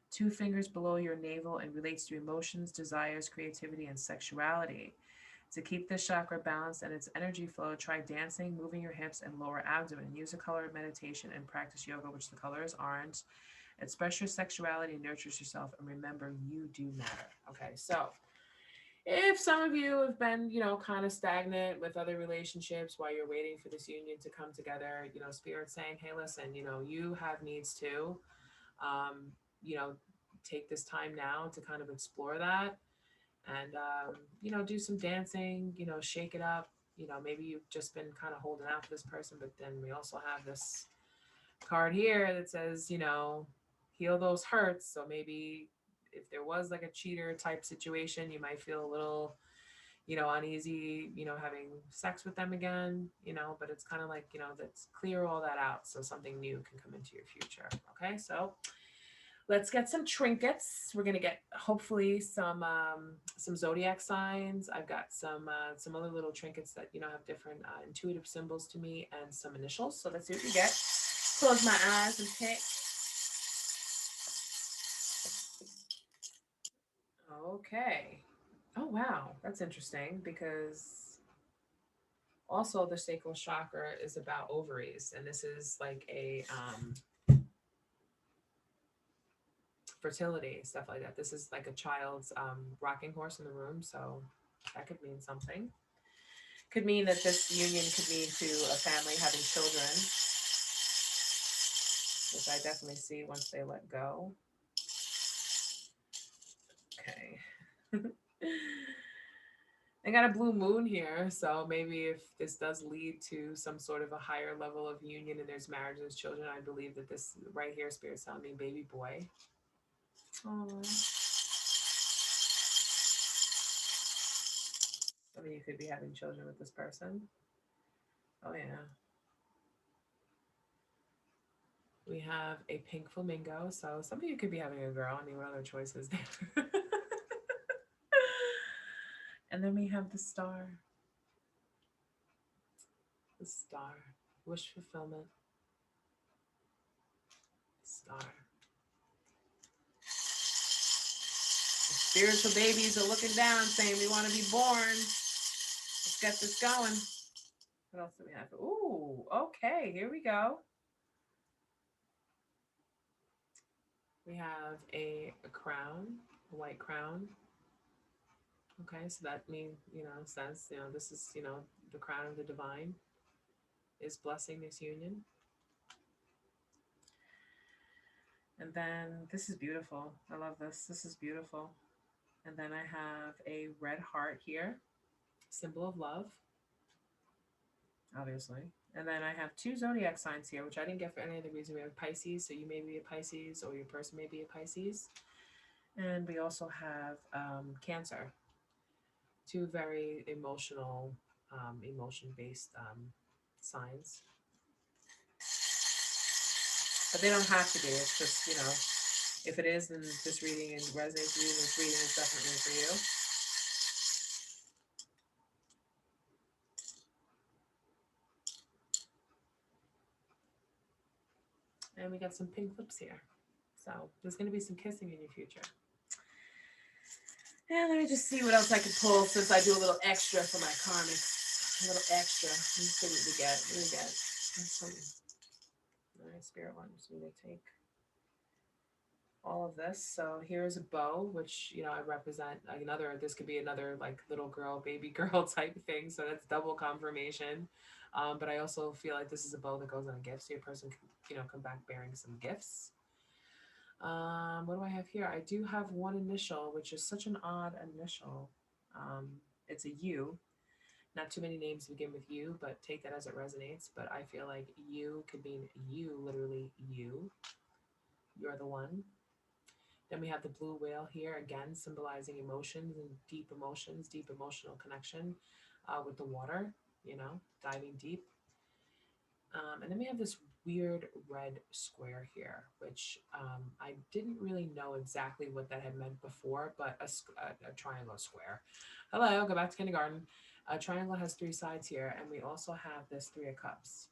A: 2 fingers below your navel and relates to emotions, desires, creativity, and sexuality. To keep this chakra balanced and its energy flow, try dancing, moving your hips and lower abdomen. Use a color meditation and practice yoga, which the color is orange. Express your sexuality, nurtures yourself, and remember you do matter. Okay, so if some of you have been, kind of stagnant with other relationships while you're waiting for this union to come together, Spirit's saying, hey, listen, you have needs too. Um, you know, take this time now to kind of explore that and, do some dancing, shake it up. Maybe you've just been kind of holding out for this person, but then we also have this card here that says, heal those hurts. So maybe if there was like a cheater type situation, you might feel a little, uneasy, having sex with them again, but it's kind of like, let's clear all that out so something new can come into your future. Okay, so let's get some trinkets. We're gonna get hopefully some zodiac signs. I've got some other little trinkets that have different intuitive symbols to me and some initials. So let's see what we get. Close my eyes and pick. Okay. Oh wow, that's interesting because also the sacral chakra is about ovaries, and this is like a fertility, stuff like that. This is like a child's rocking horse in the room, so that could mean something. Could mean that this union could mean to a family having children, which I definitely see once they let go. Okay. I got a blue moon here, so maybe if this does lead to some sort of a higher level of union and there's marriage and there's children, I believe that this right here, Spirit's telling me baby boy. Aww. Some of you could be having children with this person. Oh yeah. We have a pink flamingo, so some of you could be having a girl. I mean, what other choices there? And then we have the star. The star. Wish fulfillment. Star. The spiritual babies are looking down saying we want to be born. Let's get this going. What else do we have? Ooh, okay, here we go. We have a crown, a white crown. Okay, so that means, says, this is, the crown of the divine is blessing this union. And then this is beautiful. I love this. This is beautiful. And then I have a red heart here, symbol of love, obviously. And then I have two zodiac signs here, which I didn't get for any other reason. We have Pisces, so you may be a Pisces or your person may be a Pisces. And we also have Cancer, two very emotional, emotion-based signs. But they don't have to be. It's just, if it is, then this reading and resonates with you, this reading is definitely for you. And we got some pink lips here. So there's going to be some kissing in your future. And let me just see what else I can pull since I do a little extra for my karmics. A little extra. Let me see what we get. What do we get? All right, Spirit wants me to take all of this. So here's a bow, which, I represent another, this could be another like little girl, baby girl type thing. So that's double confirmation. But I also feel like this is a bow that goes on a gift. So your person can, come back bearing some gifts. What do I have here? I do have one initial, which is such an odd initial. It's a U. Not too many names begin with U, but take that as it resonates. But I feel like U could mean you, literally you. You're the one. Then we have the blue whale here, again, symbolizing emotions and deep emotions, deep emotional connection with the water, diving deep. And then we have this weird red square here, which I didn't really know exactly what that had meant before, but a triangle square. Hello, go back to kindergarten. A triangle has three sides here, and we also have this 3 of cups.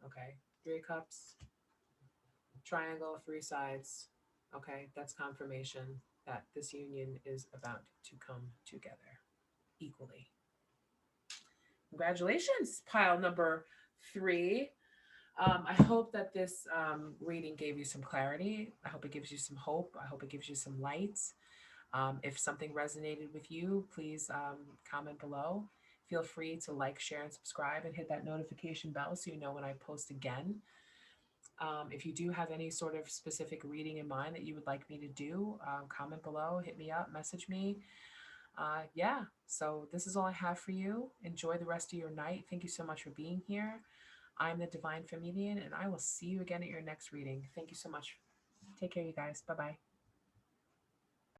A: Okay, 3 of cups, triangle, 3 sides. Okay, that's confirmation that this union is about to come together equally. Congratulations, pile number 3. I hope that this reading gave you some clarity. I hope it gives you some hope. I hope it gives you some light. If something resonated with you, please comment below. Feel free to like, share, and subscribe, and hit that notification bell so you know when I post again. If you do have any sort of specific reading in mind that you would like me to do, comment below, hit me up, message me. Yeah, so this is all I have for you. Enjoy the rest of your night. Thank you so much for being here. I'm the Divine Feminian, and I will see you again at your next reading. Thank you so much. Take care, you guys. Bye bye.